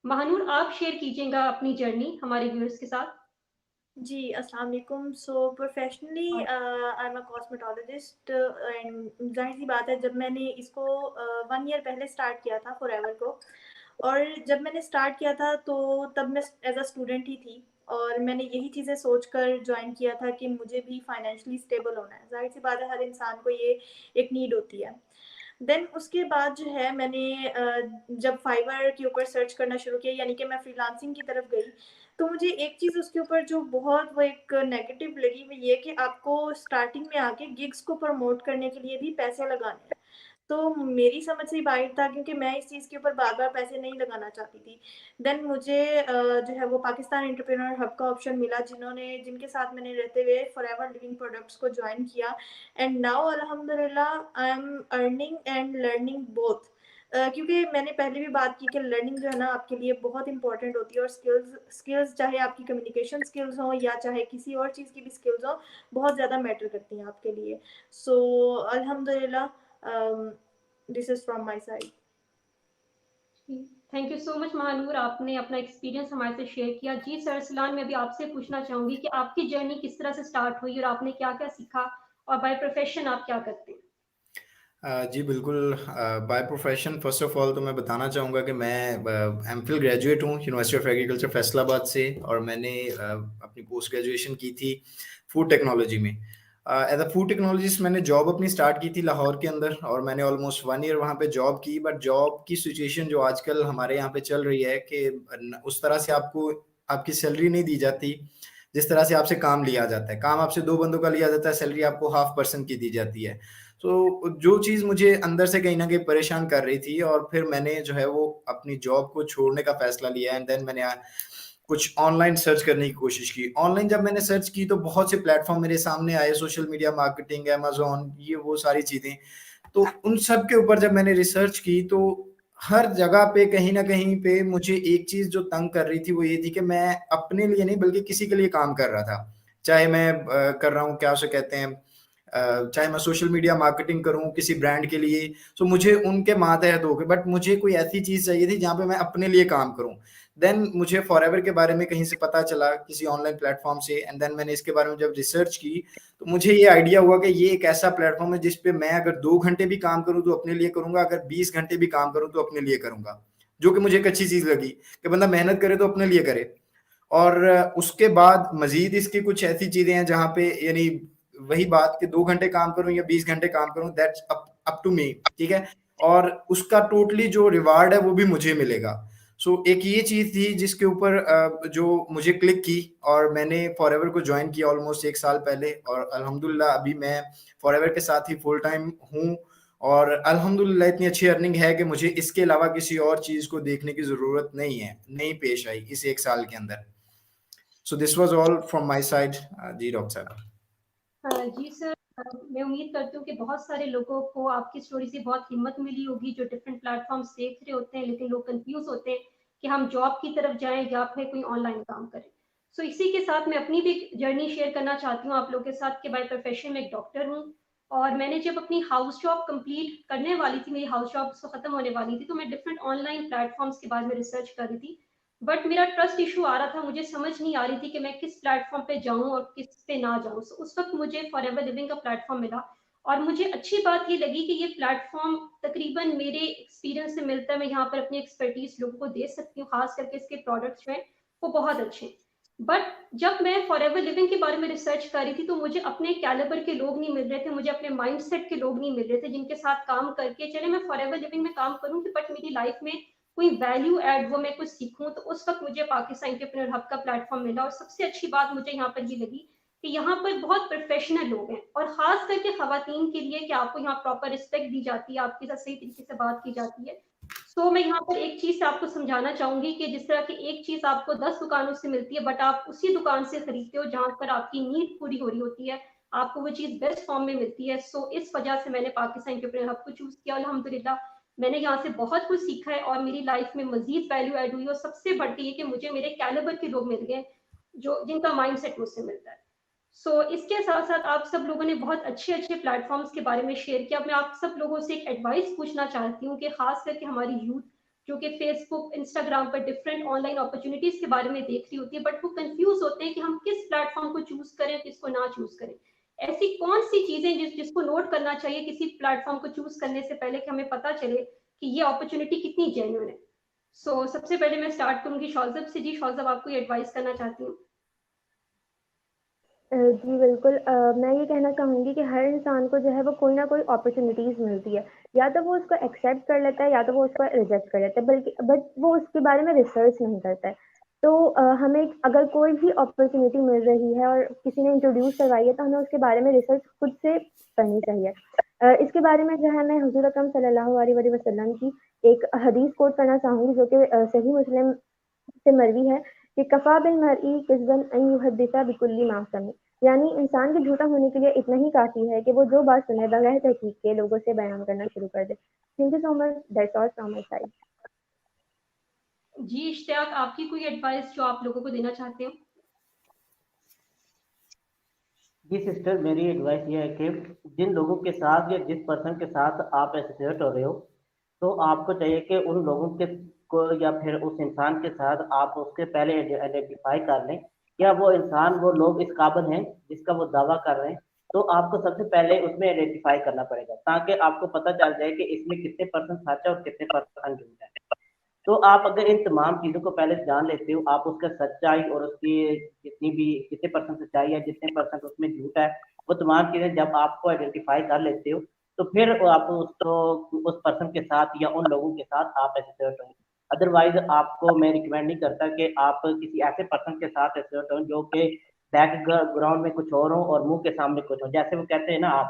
महानूर, आप शेयर कीजिएगा अपनी जर्नी हमारे व्यूअर्स के साथ। जी, अस्सलाम वालेकुम। So professionally I am a cosmetologist and ज़ाहिर-सी बात है, जब मैंने इसको 1 ईयर पहले स्टार्ट किया था फॉरएवर को, और जब मैंने स्टार्ट किया था तो तब मैं एज़ अ स्टूडेंट ही थी, और मैंने यही चीज़ें सोचकर जॉइन किया था कि मुझे भी फाइनेंशियली स्टेबल होना है। ज़ाहिर-सी बात है, हर इंसान को ये एक नीड होती है। देन उसके बाद जो है मैंने जब फाइवर के ऊपर सर्च करना शुरू किया, यानी कि मैं फ्रीलांसिंग की तरफ गई, तो मुझे एक चीज़ उसके ऊपर जो बहुत वो एक नेगेटिव लगी, वो ये कि आपको स्टार्टिंग में आके गिग्स को प्रमोट करने के लिए भी पैसे लगाने हैं। तो मेरी समझ से बाहर था, क्योंकि मैं इस चीज़ के ऊपर बार-बार पैसे नहीं लगाना चाहती थी। देन मुझे जो है वो पाकिस्तान एंटरप्रेन्योर हब का ऑप्शन मिला, जिनके साथ मैंने रहते हुए फॉरएवर लिविंग प्रोडक्ट्स को जॉइन किया, एंड नाउ अल्हम्दुलिल्लाह I am earning and learning both. क्योंकि मैंने पहले भी बात की कि लर्निंग जो है ना आपके लिए बहुत इंपॉर्टेंट होती है, और स्किल्स चाहे आपकी कम्युनिकेशन स्किल्स हों या चाहे किसी और चीज़ की भी स्किल्स हों, बहुत ज़्यादा मैटर करती हैं आपके लिए। सो अल्हम्दुलिल्लाह, this is from my side. Thank you so much Mahnoor, आपने अपना एक्सपीरियंस हमारे से शेयर किया। जी सर सलान, मैं भी आपसे पूछना चाहूँगी कि आपकी जर्नी किस तरह से स्टार्ट हुई और आपने क्या-क्या सीखा, और बाय प्रोफ़ेशन आप क्या करते हैं? जी बिल्कुल। By profession first of all तो मैं बताना चाहूँगा कि मैं एमफिल ग्रेजुएट हूँ यूनिवर्सिटी ऑफ एग्रीकल्चर फैसलाबाद से, और मैंने अपनी पोस्ट ग्रेजुएशन की थी फूड टेक्नोलॉजी में। एज अ फूड टेक्नोलॉजिस्ट मैंने जॉब अपनी स्टार्ट की थी लाहौर के अंदर, और मैंने ऑलमोस्ट 1 ईयर वहाँ पे जॉब की। बट जॉब की सिचुएशन जो आजकल हमारे यहाँ पे चल रही है कि उस तरह से आपको आपकी सैलरी नहीं दी जाती जिस तरह से आपसे काम लिया जाता है। काम आपसे 2 बंदों का लिया जाता है, सैलरी आपको हाफ पर्सन की दी जाती है। तो जो चीज़ मुझे अंदर से कहीं न कहीं परेशान कर रही थी, और फिर मैंने जो है वो अपनी जॉब को छोड़ने का फ़ैसला लिया, एंड देन मैंने कुछ ऑनलाइन सर्च करने की कोशिश की। ऑनलाइन जब मैंने सर्च की तो बहुत से प्लेटफ़ॉर्म मेरे सामने आए, सोशल मीडिया मार्केटिंग, अमेज़न, ये वो सारी चीज़ें। तो उन सब के ऊपर जब मैंने रिसर्च की तो हर जगह पे कहीं न कहीं पे मुझे एक चीज़ जो तंग कर रही थी वो ये थी कि मैं अपने लिए नहीं बल्कि किसी के लिए काम कर रहा था। चाहे मैं कर रहा हूँ क्या उसे कहते हैं, चाहे मैं सोशल मीडिया मार्केटिंग करूँ किसी ब्रांड के लिए, तो मुझे उनके मातहत हो गए, बट मुझे कोई ऐसी चीज़ चाहिए थी जहाँ पे मैं अपने लिए काम करूँ। देन मुझे फॉरएवर के बारे में कहीं से पता चला किसी ऑनलाइन प्लेटफ़ॉर्म से, एंड देन मैंने इसके बारे में जब रिसर्च की, तो मुझे ये आइडिया हुआ कि ये एक ऐसा प्लेटफ़ॉर्म है जिस पे मैं अगर 2 घंटे भी काम करूँ तो अपने लिए करूँगा, अगर 20 घंटे भी काम करूँ तो अपने लिए करूँगा। जो कि मुझे एक अच्छी चीज़ लगी कि बंदा मेहनत करे तो अपने लिए करे। और उसके बाद मज़ीद इसकी कुछ ऐसी चीज़ें हैं जहाँ पे यानी वही बात कि 2 घंटे काम करूँ या 20 घंटे काम करूँ, दैट्स अप टू मी, ठीक है? और उसका टोटली जो रिवार्ड है वो भी मुझे मिलेगा। सो एक ये चीज़ थी जिसके ऊपर जो मुझे क्लिक की, और मैंने फॉरएवर को जॉइन किया ऑलमोस्ट 1 साल पहले, और अल्हम्दुलिल्लाह अभी मैं फॉरएवर के साथ ही फुल टाइम हूँ, और अल्हम्दुलिल्लाह इतनी अच्छी अर्निंग है कि मुझे इसके अलावा किसी और चीज़ को देखने की ज़रूरत नहीं है, नहीं पेश आई इस 1 साल के अंदर। So this was all from my side, जी डॉक्टर साहब। जी सर, मैं उम्मीद करती हूँ कि बहुत सारे लोगों को आपकी स्टोरी से बहुत हिम्मत मिली होगी, जो डिफरेंट प्लेटफॉर्म्स देख रहे होते हैं, लेकिन लोग कंफ्यूज होते हैं कि हम जॉब की तरफ जाएं या फिर कोई ऑनलाइन काम करें। सो इसी के साथ मैं अपनी भी जर्नी शेयर करना चाहती हूँ आप लोगों के साथ कि बाय प्रोफेशन में एक डॉक्टर हूँ, और मैंने जब अपनी हाउस जॉब कंप्लीट करने वाली थी, मेरी हाउस जॉब तो खत्म होने वाली थी, तो मैं डिफरेंट ऑनलाइन प्लेटफॉर्म्स के बारे में रिसर्च कर रही थी। बट मेरा ट्रस्ट इशू आ रहा था, मुझे समझ नहीं आ रही थी कि मैं किस प्लेटफॉर्म पे जाऊं और किस पे ना जाऊं। So, उस वक्त मुझे फॉरएवर लिविंग का प्लेटफॉर्म मिला, और मुझे अच्छी बात ये लगी कि ये प्लेटफॉर्म तकरीबन मेरे एक्सपीरियंस से मिलता है। मैं यहाँ पर अपनी एक्सपर्टीज लोगों को दे सकती हूँ, खास करके इसके प्रोडक्ट्स में वो बहुत अच्छे हैं। बट जब मैं फॉरएवर लिविंग के बारे में रिसर्च कर रही थी तो मुझे अपने कैलिबर के लोग नहीं मिल रहे थे, मुझे अपने माइंडसेट के लोग नहीं मिल रहे थे जिनके साथ काम करके चले मैं फॉरएवर लिविंग में काम करूंगी, बट मेरी लाइफ में कोई वैल्यू ऐड वो मैं कुछ सीखूं। तो उस वक्त मुझे पाकिस्तान एंटरप्रेन्योर हब का प्लेटफॉर्म मिला, और सबसे अच्छी बात मुझे यहाँ पर ये लगी कि यहाँ पर बहुत प्रोफेशनल लोग हैं, और खास करके खवातीन के लिए कि आपको यहाँ प्रॉपर रिस्पेक्ट दी जाती है, आपके साथ सही तरीके से बात की जाती है। तो मैं यहाँ पर एक चीज आपको समझाना चाहूंगी कि जिस तरह की एक चीज आपको 10 दुकानों से मिलती है, बट आप उसी दुकान से खरीदते हो जहां पर आपकी नीड पूरी हो रही होती है, आपको वो चीज बेस्ट फॉर्म में मिलती है। सो इस वजह से मैंने पाकिस्तान एंटरप्रेन्योर हब को चूज किया। अल्हम्दुलिल्लाह मैंने यहाँ से बहुत कुछ सीखा है, और मेरी लाइफ में मजीद वैल्यू ऐड हुई, और सबसे बढ़ती है कि मुझे मेरे कैलिबर के लोग मिल गए जो जिनका माइंडसेट मुझसे मिलता है। सो इसके साथ-साथ आप सब लोगों ने बहुत अच्छे-अच्छे प्लेटफ़ॉर्म्स के बारे में शेयर किया। मैं आप सब लोगों से एक एडवाइस पूछना चाहती हूँ कि ख़ास करके हमारी यूथ जो कि फ़ेसबुक, इंस्टाग्राम पर डिफरेंट ऑनलाइन अपॉर्च्युनिटीज़ के बारे में देख रही होती है, बट वो कन्फ्यूज़ होते हैं कि हम किस प्लेटफ़ॉर्म को चूज़ करें, किसको ना चूज़ करें। ऐसी कौन-सी चीज़ें जिसको नोट करना चाहिए किसी प्लेटफ़ॉर्म को चूज़ करने से पहले कि हमें पता चले कि ये अपॉर्च्युनिटी कितनी जेन्युइन है? सो सबसे पहले मैं स्टार्ट करूँगी शौज़ब से। जी, शौज़ब आपको ये एडवाइस करना चाहती हूँ। जी बिल्कुल, मैं ये कहना चाहूँगी कि हर इंसान को जो है वो कोई ना कोई अपॉर्चुनिटीज़ मिलती है, या तो वो उसको एक्सेप्ट कर लेता है या तो वो उसको रिजेक्ट कर लेता है, बल्कि बट वो उसके बारे में रिसर्च नहीं करता है। तो हमें अगर कोई भी अपॉर्चुनिटी मिल रही है और किसी ने इंट्रोड्यूस करवाई है तो हमें उसके बारे में रिसर्च खुद से करनी चाहिए। इसके बारे में जो है मैं हुज़ूर अकरम सल्लल्लाहु अलैहि वसल्लम की एक हदीस कोट करना चाहूँगी जो कि सही मुस्लिम से मरवी है कि कफ़ा बिल मरई किज़्बन अन युहद्दिसा बिकुल्ली मा समी, यानी इंसान के झूठा होने के लिए इतना ही काफ़ी है कि वो जो बात सुने बगैर तहकीक के लोगों से बयान करना शुरू कर दे। Thank you so much, that's all from my side. जी, इश्तियाक आपकी कोई एडवाइस जो आप लोगों को देना चाहते हो? जी सिस्टर, मेरी एडवाइस ये है कि जिन लोगों के साथ या जिस पर्सन के साथ आप एसोसिएट हो रहे हो, तो आपको चाहिए कि उन लोगों के को या फिर उस इंसान के साथ आप उसके पहले आइडेंटिफाई कर लें क्या वो इंसान वो लोग इस काबिल हैं जिसका वो दावा कर रहे हैं। तो आपको सबसे पहले उसमें आइडेंटिफाई करना पड़ेगा ताकि आपको पता चल जाए कि इसमें कितने परसेंट सच है और कितने परसेंट झूठ है। तो आप अगर इन तमाम चीज़ों को पहले जान लेते हो, आप उसका सच्चाई और उसकी जितनी भी कितने परसेंट सच्चाई है, जितने परसेंट उसमें झूठ है, वो तमाम चीज़ें जब आपको आइडेंटिफाई कर लेते हो, तो फिर आप उसको उस पर्सन के साथ या उन लोगों के साथ आप एसोसिएट हो। अदरवाइज आपको मैं रिकमेंड नहीं करता कि आप किसी ऐसे पर्सन के साथ एसोसिएट हो जो कि बैकग्राउंड में कुछ और हो और मुंह के सामने कुछ हो। जैसे वो कहते हैं ना, आप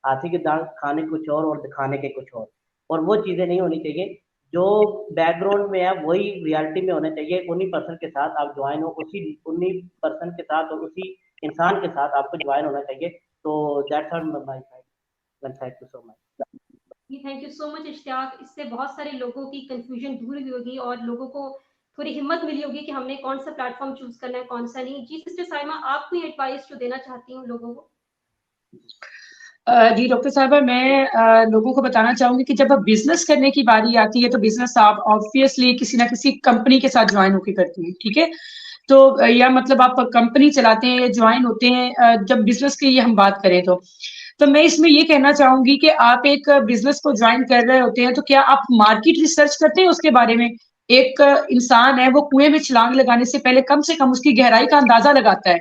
हाथी के दांत खाने कुछ और दिखाने के कुछ और वो चीज़ें नहीं होनी चाहिए। जो बैकग्राउंड में है वही रियलिटी में होना चाहिए। उन्हीं पर्सन के साथ आप ज्वाइन हो, उसी उन्हीं पर्सन के साथ और उसी इंसान के साथ आपको ज्वाइन होना चाहिए। तो that's all my side. Thank you so much. जी, thank you so much Ishtiaq. इससे बहुत सारे लोगों की कन्फ्यूजन दूर हुई होगी और लोगों को थोड़ी हिम्मत मिली होगी कि हमने कौन सा प्लेटफॉर्म चूज करना है, कौन सा नहीं। जी सिस्टर साइमा, आप कोई एडवाइस जो देना चाहती हूँ लोगों को? जी डॉक्टर साहबा, मैं लोगों को बताना चाहूंगी कि जब अब बिजनेस करने की बारी आती है तो बिजनेस आप ऑब्वियसली किसी ना किसी कंपनी के साथ ज्वाइन होकर करते हैं, ठीक है। तो या मतलब आप कंपनी चलाते हैं या ज्वाइन होते हैं, जब बिजनेस की ये हम बात करें तो मैं इसमें ये कहना चाहूंगी कि आप एक बिजनेस को ज्वाइन कर रहे होते हैं तो क्या आप मार्केट रिसर्च करते हैं उसके बारे में। एक इंसान है वो कुएं में छलांग लगाने से कम उसकी गहराई का अंदाजा लगाता है,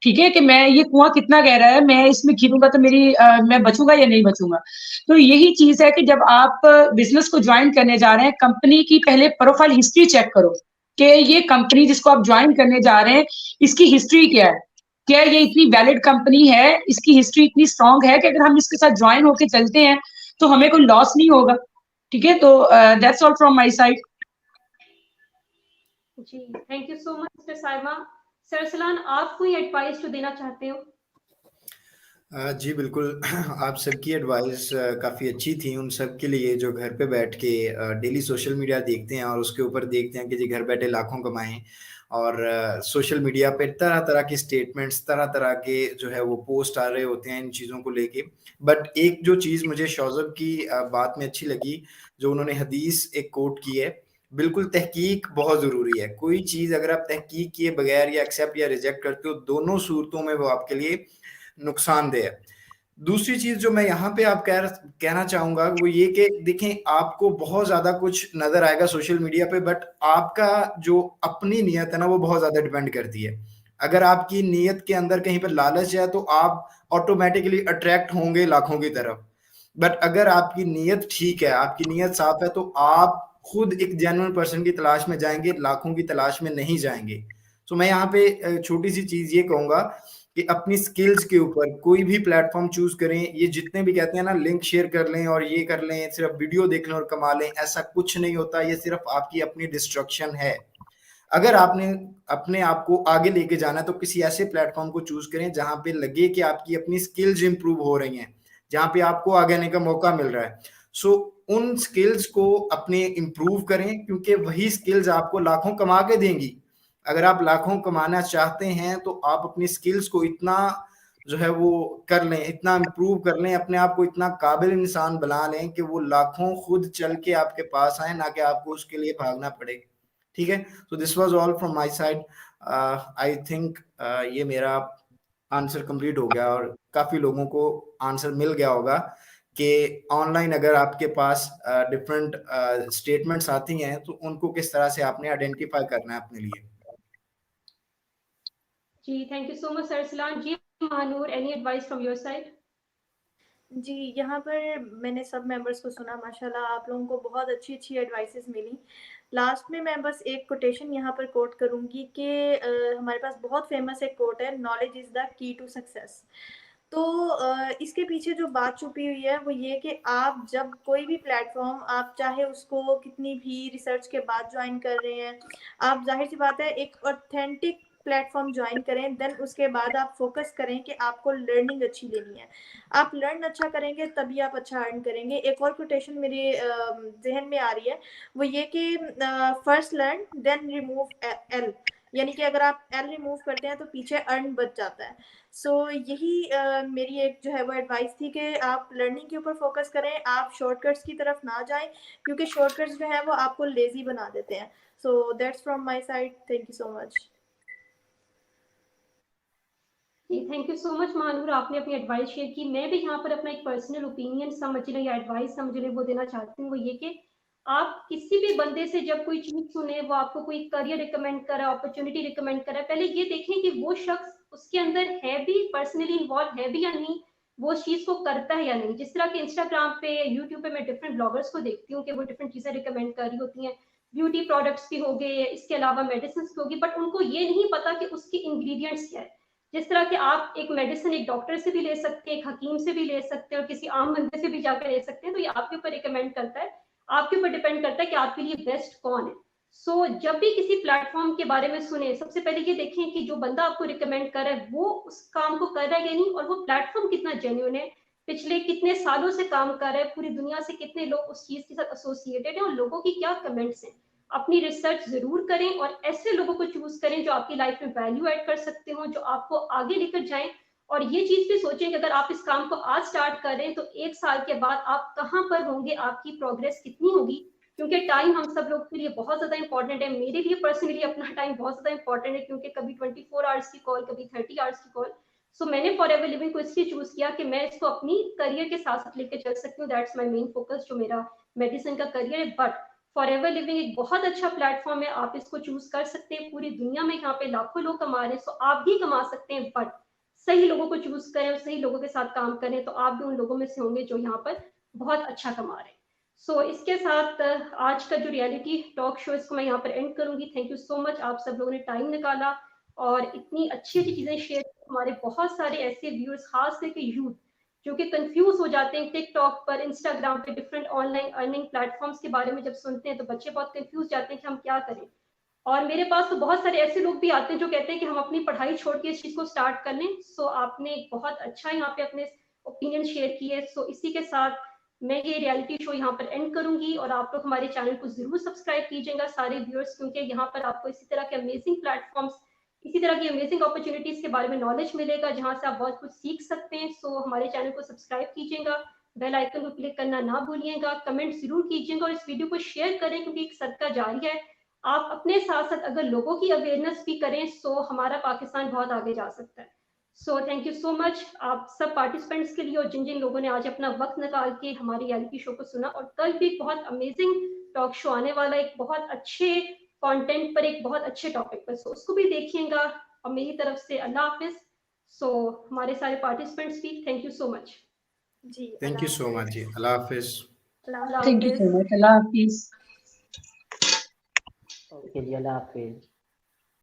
ठीक है, कि मैं ये कुआं कितना गहरा है, मैं इसमें गिरूंगा तो मैं बचूंगा या नहीं बचूंगा। तो यही चीज है कि जब आप बिजनेस को ज्वाइन करने जा रहे हैं, कंपनी की पहले प्रोफाइल हिस्ट्री चेक करो कि ये कंपनी जिसको आप ज्वाइन करने जा रहे हैं इसकी हिस्ट्री क्या है। क्या ये इतनी वैलिड कंपनी है, इसकी हिस्ट्री इतनी स्ट्रांग है कि अगर हम इसके साथ ज्वाइन होके चलते हैं तो हमें कोई लॉस नहीं होगा, ठीक है। तो that's all from my side. जी, thank you so much mister Saima. Sir Arsalan, आप कोई एडवाइस जो देना चाहते हो? जी बिल्कुल। आप सबकी एडवाइस काफ़ी अच्छी थी उन सब के लिए जो घर पे बैठ के डेली सोशल मीडिया देखते हैं और उसके ऊपर देखते हैं कि जी घर बैठे लाखों कमाएं और सोशल मीडिया पे तरह तरह के स्टेटमेंट्स तरह तरह के जो है वो पोस्ट आ रहे होते हैं इन चीज़ों को लेके। बट एक जो चीज़ मुझे शौज़ब की बात में अच्छी लगी, जो उन्होंने हदीस एक कोट की है, बिल्कुल तहकीक बहुत ज़रूरी है। कोई चीज़ अगर आप तहकीक किए बगैर या एक्सेप्ट या रिजेक्ट करते हो, दोनों सूरतों में वो आपके लिए नुकसानदेह है। दूसरी चीज जो मैं यहाँ पे आप कहना चाहूंगा वो ये कि देखें, आपको बहुत ज्यादा कुछ नजर आएगा सोशल मीडिया पे, बट आपका जो अपनी नीयत है ना वो बहुत ज्यादा डिपेंड करती है। अगर आपकी नीयत के अंदर कहीं पर लालच है तो आप ऑटोमेटिकली अट्रैक्ट होंगे लाखों की तरफ। बट अगर आपकी नीयत ठीक है, आपकी नीयत साफ है, तो आप खुद एक जेन्युइन पर्सन की तलाश में जाएंगे, लाखों की तलाश में नहीं जाएंगे। तो मैं यहाँ पे छोटी सी चीज ये कहूंगा कि अपनी स्किल्स के ऊपर कोई भी प्लेटफॉर्म चूज करें। ये जितने भी कहते हैं ना लिंक शेयर कर लें और ये कर लें, सिर्फ वीडियो देख लें और कमा लें, ऐसा कुछ नहीं होता। ये सिर्फ आपकी अपनी डिस्ट्रक्शन है। अगर आपने अपने आप को आगे लेके जाना है तो किसी ऐसे प्लेटफॉर्म को चूज करें जहां पे लगे कि आपकी अपनी स्किल्स इंप्रूव हो रही हैं, जहां पे आपको आगे आने का मौका मिल रहा है। सो उन स्किल्स को अपने इंप्रूव करें, क्योंकि वही स्किल्स आपको लाखों कमा के देंगी। अगर आप लाखों कमाना चाहते हैं तो आप अपनी स्किल्स को इतना जो है वो कर लें, इतना इम्प्रूव कर लें, अपने आप को इतना काबिल इंसान बना लें कि वो लाखों खुद चल के आपके पास आए, ना कि आपको उसके लिए भागना पड़े। ठीक है, तो this was all from my side. I think ये मेरा आंसर कंप्लीट हो गया और काफी लोगों को आंसर मिल गया होगा कि ऑनलाइन अगर आपके पास डिफरेंट स्टेटमेंट्स आती हैं तो उनको किस तरह से आपने आइडेंटिफाई करना है अपने लिए। जी thank you so much sir Arsalan ji. Mahnoor, any advice from your side? जी, यहाँ पर मैंने सब मेंबर्स को सुना, माशाल्लाह आप लोगों को बहुत अच्छी एडवाइसेस मिली। लास्ट में मैं बस एक कोटेशन यहाँ पर कोट करूँगी कि हमारे पास बहुत फेमस एक कोट है, knowledge is the key to success. तो इसके पीछे जो बात छुपी हुई है वो ये कि आप जब कोई भी प्लेटफॉर्म, आप चाहे उसको कितनी भी रिसर्च के बाद ज्वाइन कर रहे हैं, आप जाहिर सी बात है एक ऑथेंटिक प्लेटफॉर्म ज्वाइन करें, देन उसके बाद आप फोकस करें कि आपको लर्निंग अच्छी लेनी है। आप लर्न अच्छा करेंगे तभी आप अच्छा अर्न करेंगे। एक और कोटेशन मेरे जहन में आ रही है, वो ये कि first learn then remove L, यानी कि अगर आप एल रिमूव करते हैं तो पीछे अर्न बच जाता है। सो यही मेरी एक जो है वो एडवाइस थी कि आप लर्निंग के ऊपर फोकस करें, आप शॉर्टकट्स की तरफ ना जाएं, क्योंकि शॉर्टकट्स जो है वो आपको लेजी बना देते हैं। So that's from my side, thank you so much. जी thank you so much Mahnoor, आपने अपनी एडवाइस शेयर की। मैं भी यहाँ पर अपना एक पर्सनल ओपिनियन समझ लें या एडवाइस समझ लें वो देना चाहती हूँ, वो ये कि आप किसी भी बंदे से जब कोई चीज सुने, वो आपको कोई करियर रिकमेंड करे, अपॉर्चुनिटी रिकमेंड करे, पहले ये देखें कि वो शख्स उसके अंदर है भी, पर्सनली इन्वॉल्व है भी या नहीं, वो उस चीज को करता है या नहीं। जिस तरह के इंस्टाग्राम पे, यूट्यूब पे मैं डिफरेंट ब्लॉगर्स को देखती हूँ कि वो डिफरेंट चीजें रिकमेंड कर रही होती हैं, ब्यूटी प्रोडक्ट्स भी हो गए, इसके अलावा मेडिसिन भी होगी, बट उनको ये नहीं पता कि उसकी इंग्रेडिएंट्स क्या है। जिस तरह के आप एक मेडिसिन एक डॉक्टर से भी ले सकते हैं, एक हकीम से भी ले सकते हैं और किसी आम बंदे से भी जाकर ले सकते हैं, तो ये आपके ऊपर रिकमेंड करता है, आपके ऊपर डिपेंड करता है कि आपके लिए बेस्ट कौन है। सो जब भी किसी प्लेटफॉर्म के बारे में सुने, सबसे पहले ये देखें कि जो बंदा आपको रिकमेंड कर रहा है वो उस काम को कर रहा है या नहीं, और वो प्लेटफॉर्म कितना जेन्युइन है, पिछले कितने सालों से काम कर रहा है, पूरी दुनिया से कितने लोग उस चीज के साथ एसोसिएटेड है और लोगों की क्या कमेंट्स हैं। अपनी रिसर्च जरूर करें और ऐसे लोगों को चूज करें जो आपकी लाइफ में वैल्यू ऐड कर सकते हो, जो आपको आगे लेकर जाएं। और ये चीज भी सोचें कि अगर आप इस काम को आज स्टार्ट कर रहे हैं तो 1 साल के बाद आप कहाँ पर होंगे, आपकी प्रोग्रेस कितनी होगी, क्योंकि टाइम हम सब लोग के लिए बहुत ज्यादा इंपॉर्टेंट है। मेरे लिए पर्सनली अपना टाइम बहुत ज्यादा इंपॉर्टेंट है, क्योंकि कभी 24 आवर्स की कॉल, कभी 30 आवर्स की कॉल। सो मैंने फॉर एवर लिविंग को इसलिए चूज किया कि मैं इसको अपनी करियर के साथ साथ लेकर चल सकती हूँ। दैट्स माई मेन फोकस, जो मेरा मेडिसिन का करियर है। बट फॉर एवर लिविंग एक बहुत अच्छा प्लेटफॉर्म है, आप इसको चूज कर सकते हैं। पूरी दुनिया में यहाँ पे लाखों लोग कमा रहे हैं, सो आप भी कमा सकते हैं, बट सही लोगों को चूज करें और सही लोगों के साथ काम करें, तो आप भी उन लोगों में से होंगे जो यहाँ पर बहुत अच्छा कमा रहे हैं। सो इसके साथ आज का जो रियलिटी टॉक शो, इसको मैं यहाँ पर एंड करूंगी। थैंक यू सो मच, आप सब लोगों ने टाइम निकाला और इतनी अच्छी अच्छी चीजें शेयर की। हमारे बहुत सारे ऐसे व्यूअर्स, खास करके यूथ, जो कि कंफ्यूज हो जाते हैं टिकटॉक पर, इंस्टाग्राम पे, डिफरेंट ऑनलाइन अर्निंग प्लेटफॉर्म्स के बारे में जब सुनते हैं तो बच्चे बहुत कंफ्यूज जाते हैं कि हम क्या करें। और मेरे पास तो बहुत सारे ऐसे लोग भी आते हैं जो कहते हैं कि हम अपनी पढ़ाई छोड़ के इस चीज को स्टार्ट कर लें। सो आपने बहुत अच्छा यहाँ पे अपने ओपिनियन शेयर किए। सो इसी के साथ मैं ये रियलिटी शो यहाँ पर एंड करूंगी और आप लोग हमारे चैनल को जरूर सब्सक्राइब कीजिएगा सारे व्यूअर्स, क्योंकि यहाँ पर आपको इसी तरह के अमेजिंग प्लेटफॉर्म्स, इसी तरह की अमेजिंग अपॉर्चुनिटीज के बारे में नॉलेज मिलेगा, जहां से आप बहुत कुछ सीख सकते हैं। सो हमारे चैनल को सब्सक्राइब कीजिएगा, बेल आइकन को क्लिक करना ना भूलिएगा, कमेंट जरूर कीजिएगा और इस वीडियो को शेयर करें, क्योंकि एक सदका जारी है। आप अपने साथ साथ अगर लोगों की अवेयरनेस भी करें, सो हमारा पाकिस्तान बहुत आगे जा सकता है। So thank you so much आप सब पार्टिसिपेंट्स के लिए, और जिन जिन लोगों ने आज अपना वक्त निकाल के हमारी रियलिटी शो को सुना। और कल भी एक बहुत अमेजिंग टॉक शो आने वाला है, एक बहुत अच्छे कंटेंट पर, एक बहुत अच्छे टॉपिक पर। सो उसको भी देखिएगा। और मेरी तरफ से अल्लाह हाफिज। सो हमारे सारे पार्टिसिपेंट्स भी थैंक यू सो मच। जी थैंक यू सो मच जी, अल्लाह हाफिज। अल्लाह थैंक यू हाफिज। सो मच, अल्लाह हाफिज। ओके जी, अल्लाह हाफिज।